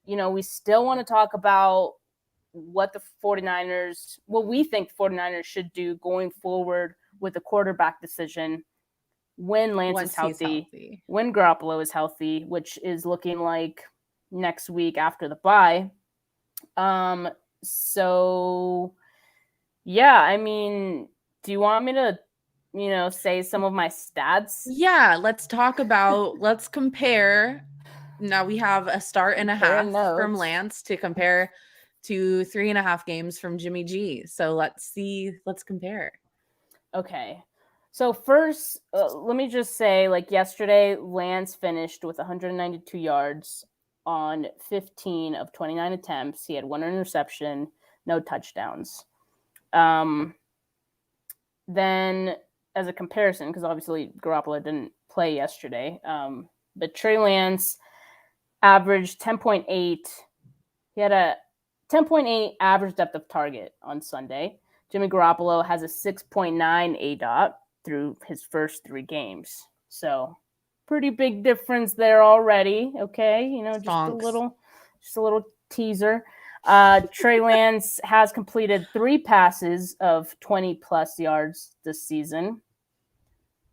we still want to talk about what we think the 49ers should do going forward with the quarterback decision when Lance is healthy, when Garoppolo is healthy, which is looking like next week after the bye. So yeah, I mean, do you want me to, say some of my stats? Yeah, let's compare. Now we have a start and a half from Lance to compare to 3.5 games from Jimmy G. So let's compare. Okay. So first, let me just say, like yesterday, Lance finished with 192 yards on 15 of 29 attempts. He had 1 interception, no touchdowns. Then as a comparison, because obviously Garoppolo didn't play yesterday, but Trey Lance averaged 10.8. He had a 10.8 average depth of target on Sunday. Jimmy Garoppolo has a 6.9 ADOT through his first 3 games. So pretty big difference there already. Okay. Just a little teaser. Trey Lance has completed 3 passes of 20 plus yards this season.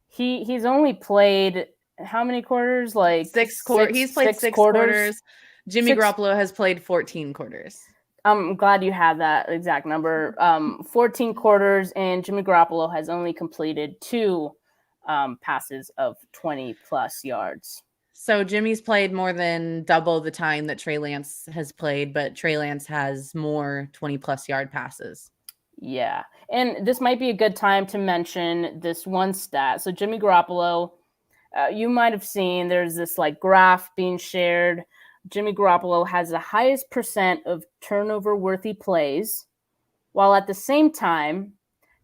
He's only played how many quarters? Like 6 quarters. He's played 6 quarters. Jimmy Garoppolo has played 14 quarters. I'm glad you have that exact number. 14 quarters, and Jimmy Garoppolo has only completed 2 passes of 20 plus yards. So Jimmy's played more than double the time that Trey Lance has played, but Trey Lance has more 20 plus yard passes. Yeah. And this might be a good time to mention this one stat. So Jimmy Garoppolo, you might have seen there's this like graph being shared. Jimmy Garoppolo has the highest percent of turnover-worthy plays, while at the same time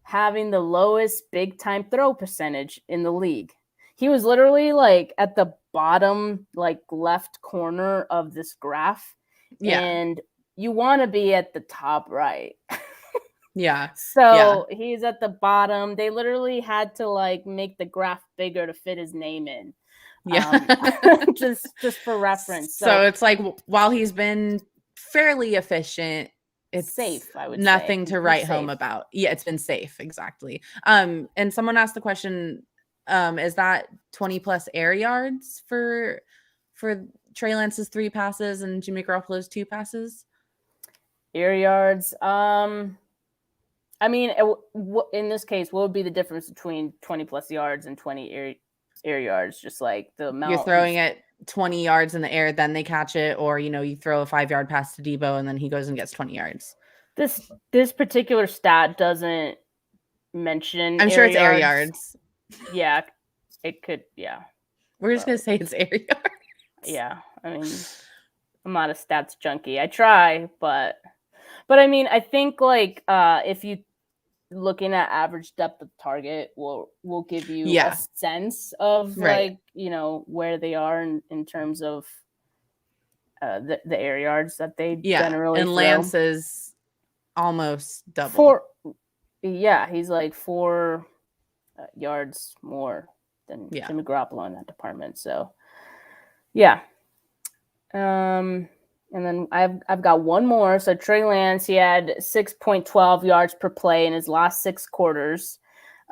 having the lowest big-time throw percentage in the league. He was literally like at the bottom, like left corner of this graph. Yeah. And you want to be at the top right. Yeah. So he's at the bottom. They literally had to like make the graph bigger to fit his name in. Yeah. just for reference. So it's like while he's been fairly efficient, it's safe. I would nothing to write home about. Yeah, it's been safe. Exactly. And someone asked the question, is that 20 plus air yards for Trey Lance's 3 passes and Jimmy Garoppolo's 2 passes? Air yards. I mean, in this case, what would be the difference between 20 plus yards and 20 air yards? Just like the amount you're throwing it 20 yards in the air, then they catch it, or you throw a 5-yard pass to Debo and then he goes and gets 20 yards. This particular stat doesn't mention. I'm sure it's air yards. Yeah, it could. Yeah, we're just gonna say it's air yards. Yeah, I mean, I'm not a stats junkie. I try, but I mean, I think like if you looking at average depth of target will give you a sense of like where they are in terms of the air yards that they generally and throw. Lance is almost double. He's like 4 yards more than Jimmy Garoppolo in that department. So, yeah. And then I've got one more. So Trey Lance, he had 6.12 yards per play in his last 6 quarters.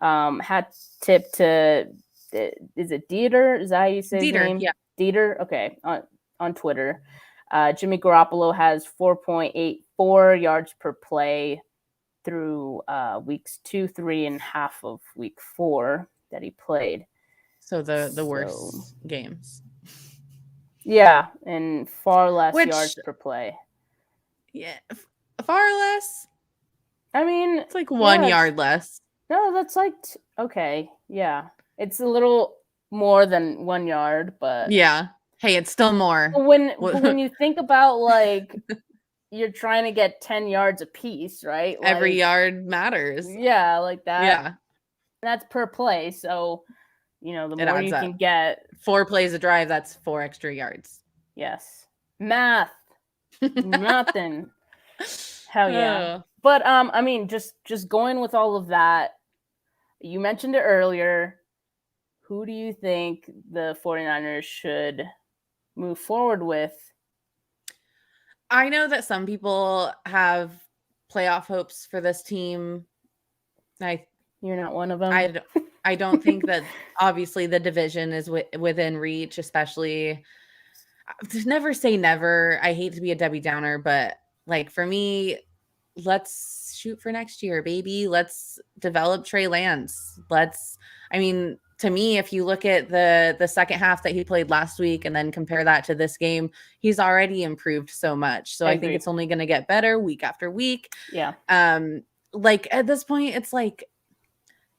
Hat tip to, is it Dieter? Is that how you say his name? Yeah. Dieter? Okay, on Twitter. Jimmy Garoppolo has 4.84 yards per play through weeks 2, 3, and half of week 4 that he played. So the worst games. Yeah, and far less yards per play. Yeah, far less. I mean, it's like 1 yard less. No, that's like okay. Yeah, it's a little more than 1 yard, but yeah. Hey, it's still more. When you think about like you're trying to get 10 yards a piece, right? Like, every yard matters. Yeah, like that. Yeah, that's per play. So, the it more you can get. 4 plays a drive, that's 4 extra yards. Yes, math, nothing. Hell yeah. But I mean, just going with all of that. You mentioned it earlier. Who do you think the 49ers should move forward with? I know that some people have playoff hopes for this team. You're not one of them. I don't think that obviously the division is within reach, especially. Never say never. I hate to be a Debbie Downer, but like for me, let's shoot for next year, baby. Let's develop Trey Lance. To me, if you look at the second half that he played last week and then compare that to this game, he's already improved so much. So I think it's only going to get better week after week. Yeah. Like at this point, it's like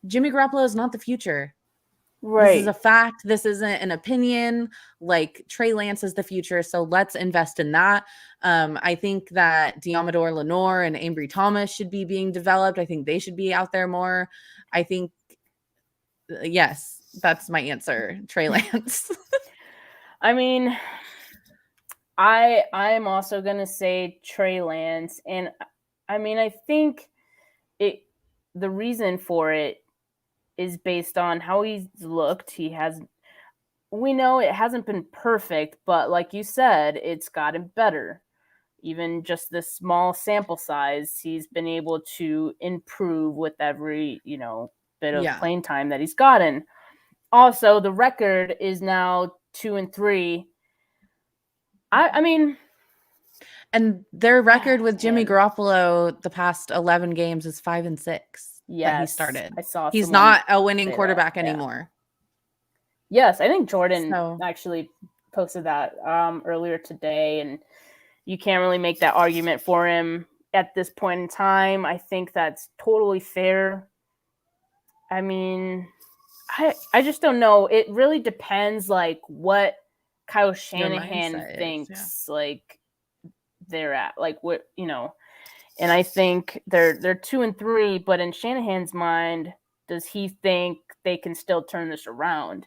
Jimmy Garoppolo is not the future. Right. This is a fact. This isn't an opinion. Like Trey Lance is the future. So let's invest in that. I think that Diamador Lenore and Ambry Thomas should be being developed. I think they should be out there more. I think, yes, that's my answer. Trey Lance. I mean, I'm also going to say Trey Lance. And I mean, I think the reason for it is based on how he's looked. We know it hasn't been perfect, but like you said, it's gotten better. Even just this small sample size, he's been able to improve with every, bit of playing time that he's gotten. Also, the record is now 2-3. I mean, and their record with Jimmy Garoppolo the past 11 games is 5-6. Yes, that he started. I saw he's not a winning quarterback anymore. Yes, I think Jordan actually posted that earlier today, and you can't really make that argument for him at this point in time. I think that's totally fair. I mean, I just don't know. It really depends, like what Kyle Shanahan thinks, like they're at, like what And I think they're 2-3, but in Shanahan's mind, does he think they can still turn this around?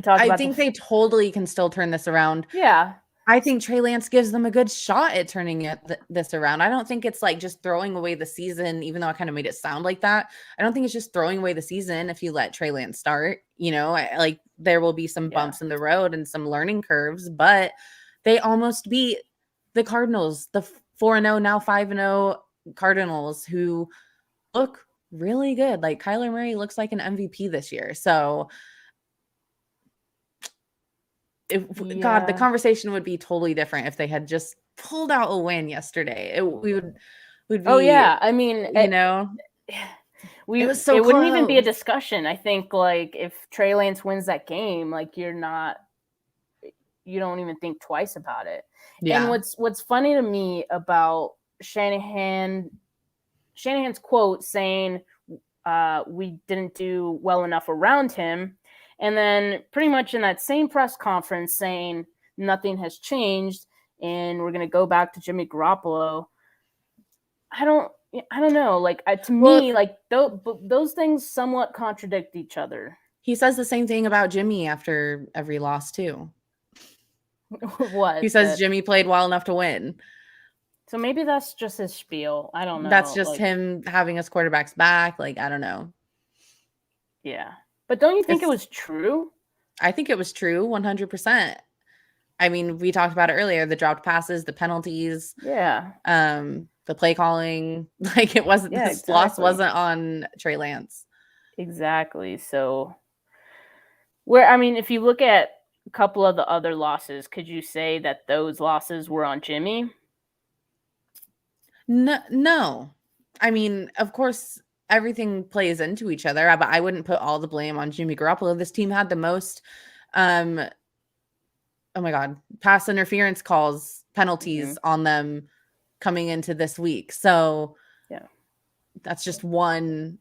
I think they totally can still turn this around. Yeah. I think Trey Lance gives them a good shot at turning this around. I don't think it's like just throwing away the season, even though I kind of made it sound like that. I don't think it's just throwing away the season if you let Trey Lance start. Like there will be some bumps in the road and some learning curves, but they almost beat the Cardinals, the 4-0, now 5-0 Cardinals, who look really good. Like Kyler Murray looks like an MVP this year. So God, the conversation would be totally different if they had just pulled out a win yesterday. It would be. Oh yeah, I mean, it was so. It wouldn't even be a discussion. I think like if Trey Lance wins that game, like you don't even think twice about it. Yeah. And what's funny to me about Shanahan's quote saying we didn't do well enough around him. And then pretty much in that same press conference saying nothing has changed and we're going to go back to Jimmy Garoppolo. I don't know. Like to me, like those things somewhat contradict each other. He says the same thing about Jimmy after every loss too. What? He says Jimmy played well enough to win. So maybe that's just his spiel. I don't know. That's just him having his quarterbacks back. Like, I don't know. Yeah. But don't you think it was true? I think it was true 100%. I mean, we talked about it earlier, the dropped passes, the penalties, Yeah. the play calling. Like, it wasn't, Yeah, this loss exactly. wasn't on Trey Lance. Exactly. So if you look at a couple of the other losses, could you say that those losses were on Jimmy? No. I mean, of course, everything plays into each other, but I wouldn't put all the blame on Jimmy Garoppolo. This team had the most, oh my God, pass interference calls, penalties on them coming into this week. So yeah, that's just one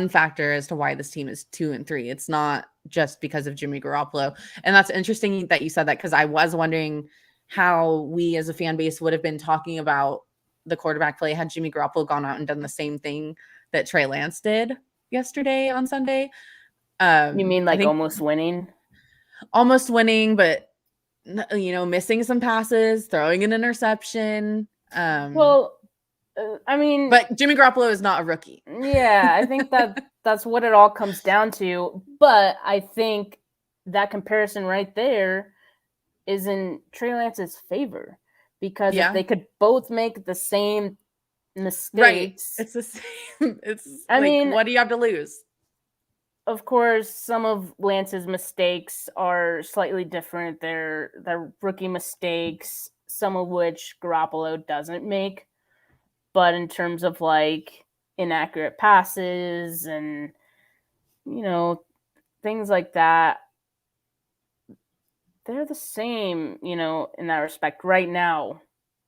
factor as to why this team is 2-3. It's not just because of Jimmy Garoppolo. And that's interesting that you said that, because I was wondering how we as a fan base would have been talking about the quarterback play had Jimmy Garoppolo gone out and done the same thing that Trey Lance did yesterday on Sunday. You mean I like think almost winning? almost winning, but missing some passes, throwing an interception. Well, But Jimmy Garoppolo is not a rookie. Yeah, I think that's what it all comes down to. But I think that comparison right there is in Trey Lance's favor, because if they could both make the same mistakes, right? It's the same. It's what do you have to lose? Of course, some of Lance's mistakes are slightly different. They're rookie mistakes, some of which Garoppolo doesn't make. But in terms of like inaccurate passes and things like that, they're the same, in that respect right now.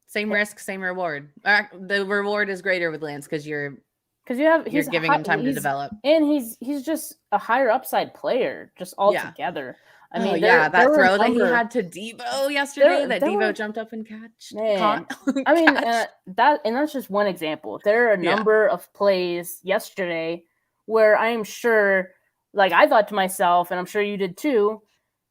Same risk, same reward. The reward is greater with Lance because you're giving him time to develop, and he's just a higher upside player just altogether. Yeah. That throw that he had to Deebo yesterday, Deebo jumped up and caught. That's just one example. There are a number of plays yesterday where I am sure, like, I thought to myself, and I'm sure you did too,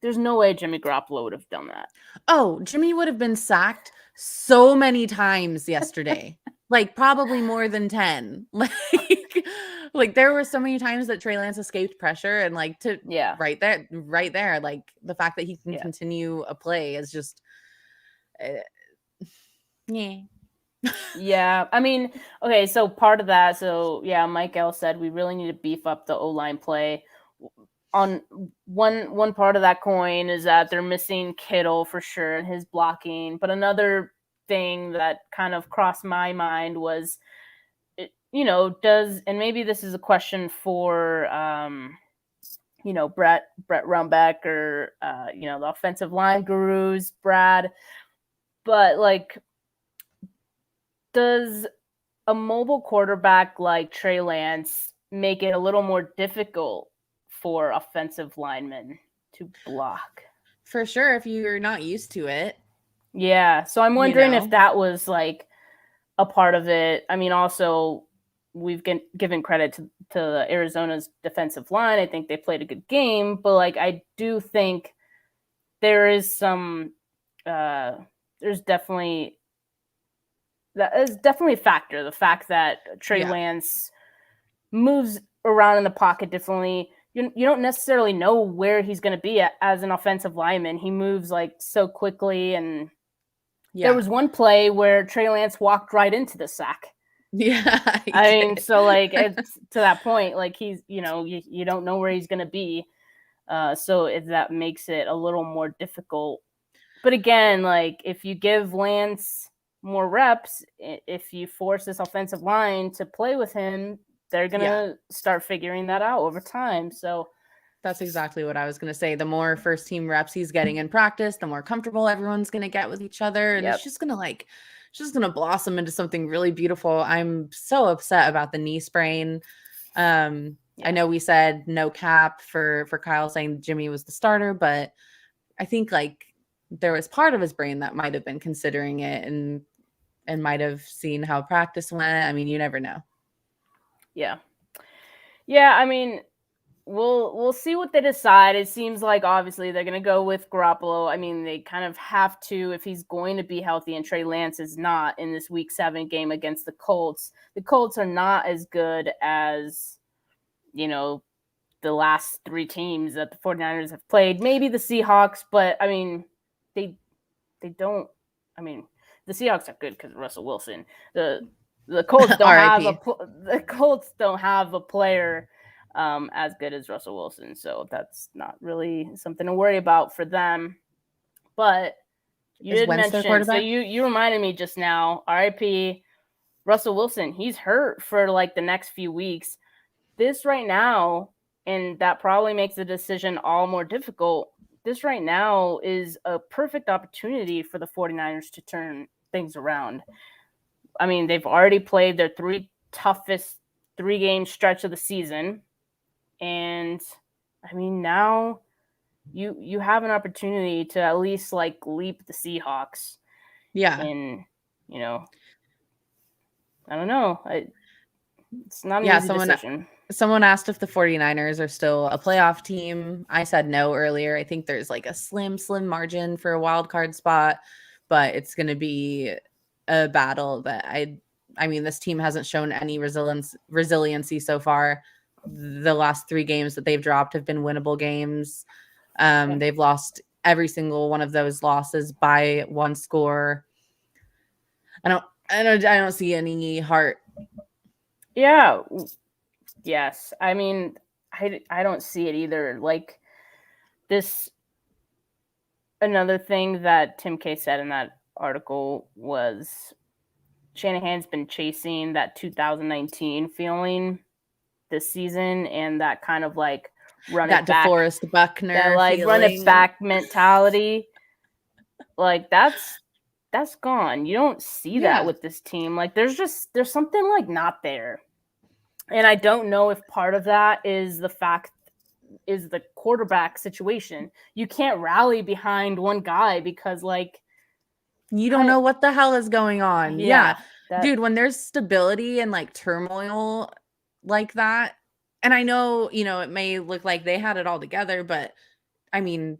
there's no way Jimmy Garoppolo would have done that. Oh, Jimmy would have been sacked so many times yesterday. Like, probably more than 10. Like there were so many times that Trey Lance escaped pressure, and right there, like the fact that he can continue a play is just Yeah. Okay, so part of that, Mike L said we really need to beef up the O-line play. On one part of that coin is that they're missing Kittle for sure and his blocking, but another thing that kind of crossed my mind was, and maybe this is a question for Brett Rumbeck or the offensive line gurus, Brad, but like, does a mobile quarterback like Trey Lance make it a little more difficult for offensive linemen to block? For sure, if you're not used to it. Yeah, so I'm wondering if that was like a part of it. Also, we've given credit to Arizona's defensive line. I think they played a good game, but like, I do think there is some there's definitely a factor, the fact that Trey Lance moves around in the pocket differently. You don't necessarily know where he's going to be as an offensive lineman. He moves like so quickly, and there was one play where Trey Lance walked right into the sack. Yeah. So like, it's to that point, like, he's, you don't know where he's going to be. So that makes it a little more difficult. But again, like, if you give Lance more reps, if you force this offensive line to play with him, they're going to start figuring that out over time. So that's exactly what I was going to say. The more first team reps he's getting in practice, the more comfortable everyone's going to get with each other. And it's just going to blossom into something really beautiful. I'm so upset about the knee sprain. I know we said no cap for Kyle saying Jimmy was the starter, but I think like there was part of his brain that might have been considering it and might have seen how practice went. You never know. Yeah. We'll see what they decide. It seems like obviously they're going to go with Garoppolo. They kind of have to, if he's going to be healthy, and Trey Lance is not in this Week 7 game against the Colts. The Colts are not as good as, the last 3 teams that the 49ers have played. Maybe the Seahawks, but I mean, they don't. I mean, the Seahawks are good because Russell Wilson. The Colts don't have a player as good as Russell Wilson, so that's not really something to worry about for them. But you did mention, so you reminded me just now, RIP Russell Wilson. He's hurt for like the next few weeks. This right now, and that probably makes the decision all more difficult. This right now is a perfect opportunity for the 49ers to turn things around. I mean, they've already played their 3 toughest 3-game stretch of the season. And I mean, now you have an opportunity to at least like leap the Seahawks. Yeah. And, you know, I don't know. It's not an easy decision. Someone asked if the 49ers are still a playoff team. I said no earlier. I think there's like a slim margin for a wild card spot, but it's going to be a battle that I mean, this team hasn't shown any resiliency so far. The last 3 games that they've dropped have been winnable games. They've lost every single one of those losses by 1 score. I don't see any heart. Yeah. Yes. I mean, I don't see it either. Like this, another thing that Tim K said in that article was Shanahan's been chasing that 2019 feeling this season, and that kind of like run it back, DeForest Buckner, that like run it back mentality. Like that's gone. You don't see that with this team. Like there's something like not there. And I don't know if part of that is the quarterback situation. You can't rally behind one guy because like you don't know what the hell is going on. Yeah. Dude, when there's stability and like turmoil like that, and I know, it may look like they had it all together, but I mean,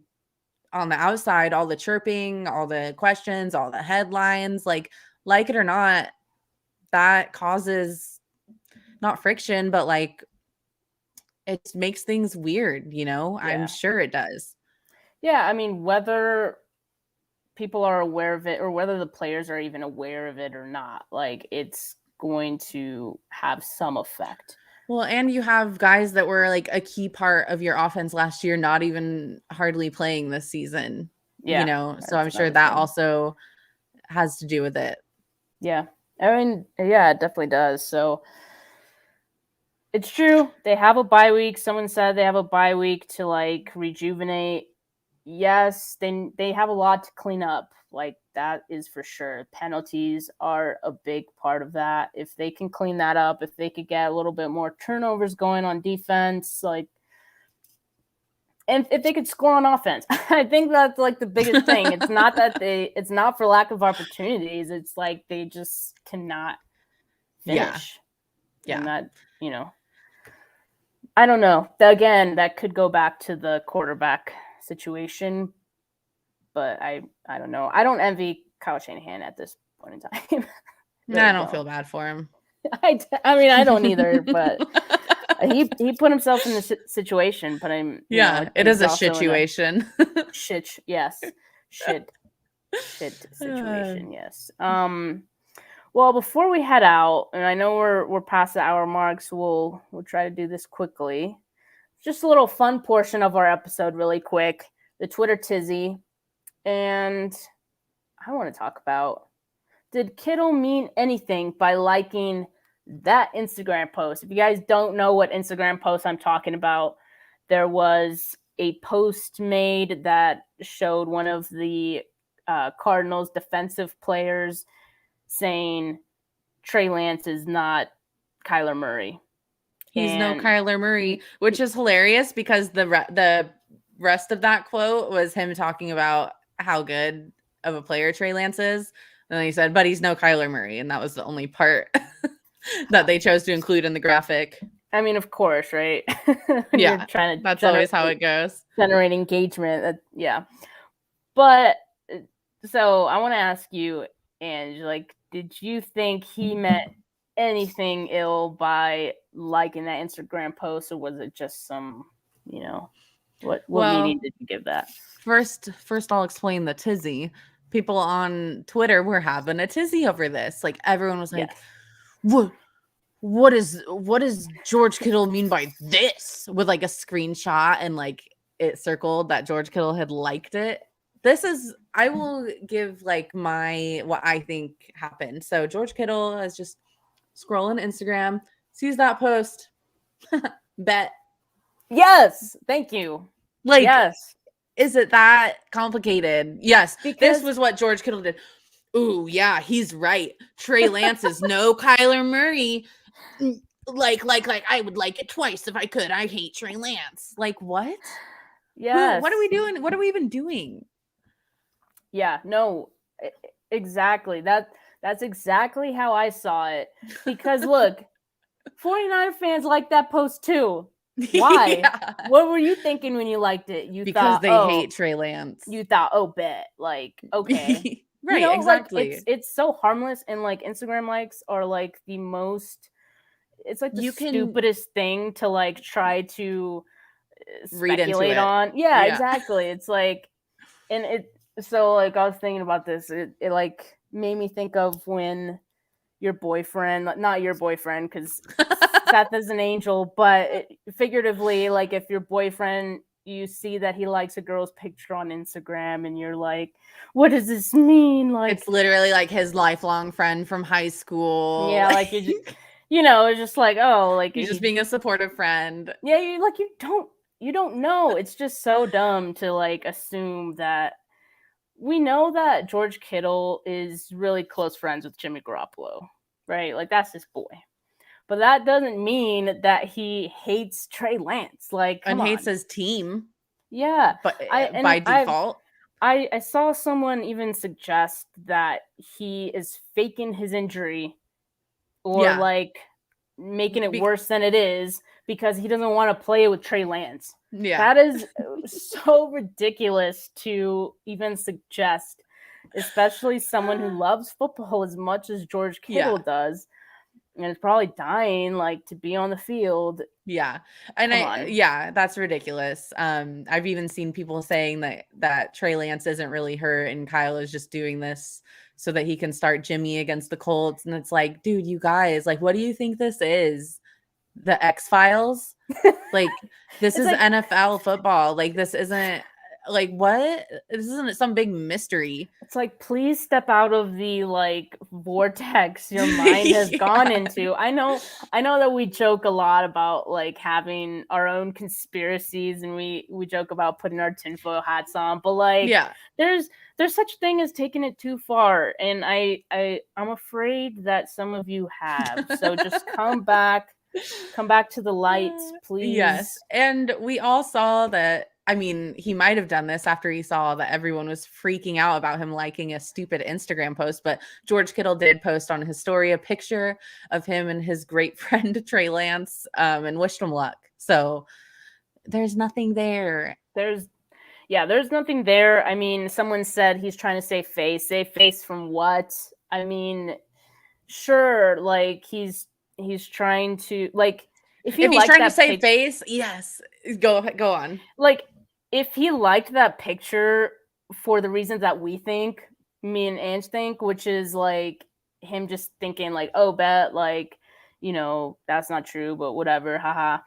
on the outside, all the chirping, all the questions, all the headlines, like it or not, that causes not friction, but like it makes things weird, I'm sure it does. Yeah. I mean, whether people are aware of it or whether the players are even aware of it or not, like it's going to have some effect. Well, and you have guys that were like a key part of your offense last year, not even hardly playing this season, so I'm sure that also has to do with it. Yeah. I mean, yeah, it definitely does. So it's true. They have a bye week. Someone said they have a bye week to like rejuvenate. Yes, they have a lot to clean up. Like that is for sure. Penalties are a big part of that. If they can clean that up, if they could get a little bit more turnovers going on defense, like, and if they could score on offense, I think that's like the biggest thing. It's not it's not for lack of opportunities. It's like they just cannot finish. Yeah. And that, I don't know. Again, that could go back to the quarterback situation, but I don't know. I don't envy Kyle Shanahan at this point in time. No, I don't feel bad for him. I mean, I don't either, but he put himself in this situation. But it is a situation. Shit situation. Yes. Well, before we head out, and I know we're past the hour mark, so we'll try to do this quickly. Just a little fun portion of our episode, really quick. The Twitter tizzy, and I want to talk about: did Kittle mean anything by liking that Instagram post? If you guys don't know what Instagram post I'm talking about, there was a post made that showed one of the Cardinals defensive players saying Trey Lance is not Kyler Murray. He's no Kyler Murray, which is hilarious because the rest of that quote was him talking about how good of a player Trey Lance is. And then he said, but he's no Kyler Murray. And that was the only part that they chose to include in the graphic. I mean, of course, right? Yeah, that's always how it goes. Generate engagement. Yeah. But so I want to ask you, Ange, like, did you think he meant anything ill by liking that Instagram post, or was it just some, what meaning did you give that? First I'll explain the tizzy. People on Twitter were having a tizzy over this. Like everyone was like, Yes. what does George Kittle mean by this? With like a screenshot and like it circled that George Kittle had liked it. I will give like what I think happened. So George Kittle is just scrolling Instagram, sees that post, bet. Yes, thank you. Like, yes. Is it that complicated? Yes, because this was what George Kittle did. Ooh, yeah, he's right. Trey Lance is no Kyler Murray. Like, I would like it twice if I could. I hate Trey Lance. Like, what? Yes. What are we doing? What are we even doing? Yeah, no, exactly. That's exactly how I saw it. Because look, 49er fans like that post too. Why? Yeah. What were you thinking when you liked it? Because they hate Trey Lance. You thought, bet. Like, okay. Right, exactly. Like, it's so harmless, and like Instagram likes are like the most, it's like the stupidest thing to like try to speculate on. Yeah, exactly. It's like, and so like I was thinking about this, it like made me think of when your boyfriend, not your boyfriend, because Seth is an angel, but figuratively, like if your boyfriend, you see that he likes a girl's picture on Instagram and you're like, what does this mean? Like, it's literally like his lifelong friend from high school. Yeah, like you just, it's just like, oh, like you're just being a supportive friend. Yeah, you don't know. It's just so dumb to like assume that. We know that George Kittle is really close friends with Jimmy Garoppolo, right? Like that's his boy. But that doesn't mean that he hates Trey Lance. Like, and hates his team. Yeah. But by default. I saw someone even suggest that he is faking his injury or like making it worse than it is because he doesn't want to play with Trey Lance. Yeah. That is so ridiculous to even suggest, especially someone who loves football as much as George Kittle does. And is probably dying like to be on the field. Yeah. And that's ridiculous. I've even seen people saying that Trey Lance isn't really hurt and Kyle is just doing this so that he can start Jimmy against the Colts. And it's like, dude, you guys, like, what do you think this is? The X-Files? Like, this is like, NFL football. Like, this isn't like what? This isn't some big mystery. It's like, please step out of the like vortex your mind has gone into. I know that we joke a lot about like having our own conspiracies and we joke about putting our tinfoil hats on, but like there's such thing as taking it too far. And I'm afraid that some of you have. So just come back to the lights, please. Yes. And we all saw that. I mean, he might have done this after he saw that everyone was freaking out about him liking a stupid Instagram post. But George Kittle did post on his story a picture of him and his great friend Trey Lance and wished him luck. So there's nothing there. There's nothing there. I mean, someone said he's trying to save face. Save face from what? I mean, sure, like he's trying to like if he's trying to save face, yes. Go on. Like if he liked that picture for the reasons that we think, me and Ange think, which is like him just thinking like, oh, bet, like, that's not true, but whatever, haha.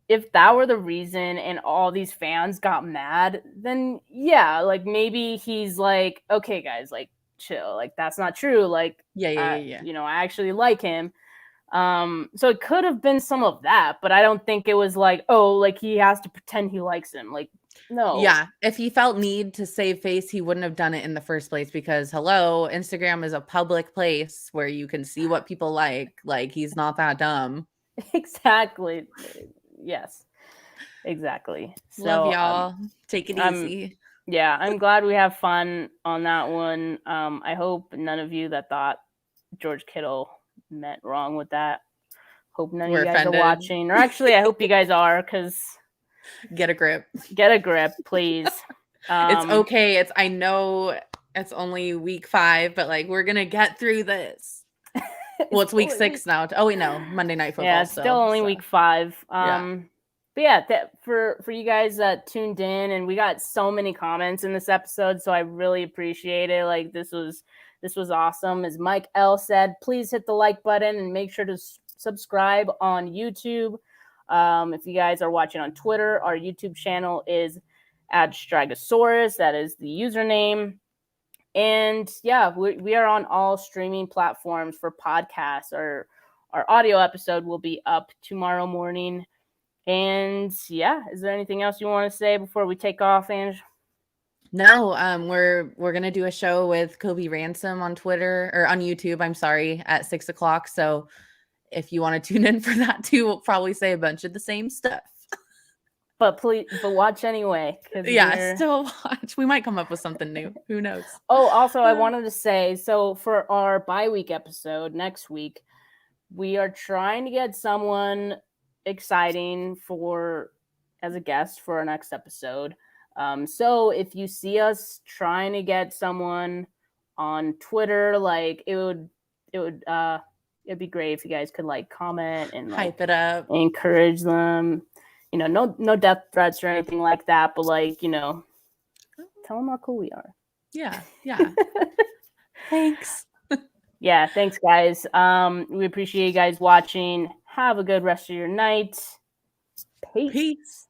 If that were the reason and all these fans got mad, then yeah, like maybe he's like, okay, guys, like chill, like that's not true, like I actually like him. So it could have been some of that, but I don't think it was like, oh, like he has to pretend he likes him. Like, no. Yeah. If he felt need to save face, he wouldn't have done it in the first place because hello, Instagram is a public place where you can see what people like. Like he's not that dumb. Exactly. Yes. Exactly. So, love y'all. Take it easy. Yeah, I'm glad we have fun on that one. I hope none of you that thought George Kittle meant wrong with that. Hope none of you guys are watching. Or actually, I hope you guys are, because get a grip. Get a grip, please. It's okay. I know it's only week 5, but like we're gonna get through this. Well, it's week 6 now. Oh, wait, no, Monday Night Football. Yeah, it's still only week 5. Yeah. But yeah, for you guys that tuned in, and we got so many comments in this episode, so I really appreciate it. Like this was awesome. As Mike L said, please hit the like button and make sure to subscribe on YouTube. If you guys are watching on Twitter, our YouTube channel is @Stragosaurus. That is the username. And yeah, we are on all streaming platforms for podcasts. Our audio episode will be up tomorrow morning. And yeah, is there anything else you want to say before we take off, Ange? No, we're gonna do a show with Kobe Ransom on Twitter or on YouTube. I'm sorry, at 6 o'clock. So if you want to tune in for that too, we'll probably say a bunch of the same stuff. But watch anyway. Yeah, still watch. We might come up with something new. Who knows? Oh, also, I wanted to say, so for our bye-week episode next week, we are trying to get someone exciting as a guest for our next episode. So if you see us trying to get someone on Twitter, like it'd be great if you guys could like comment and like, hype it up, encourage them. No death threats or anything like that, but like, tell them how cool we are. Yeah. Thanks. Yeah, thanks guys. We appreciate you guys watching. Have a good rest of your night. Peace.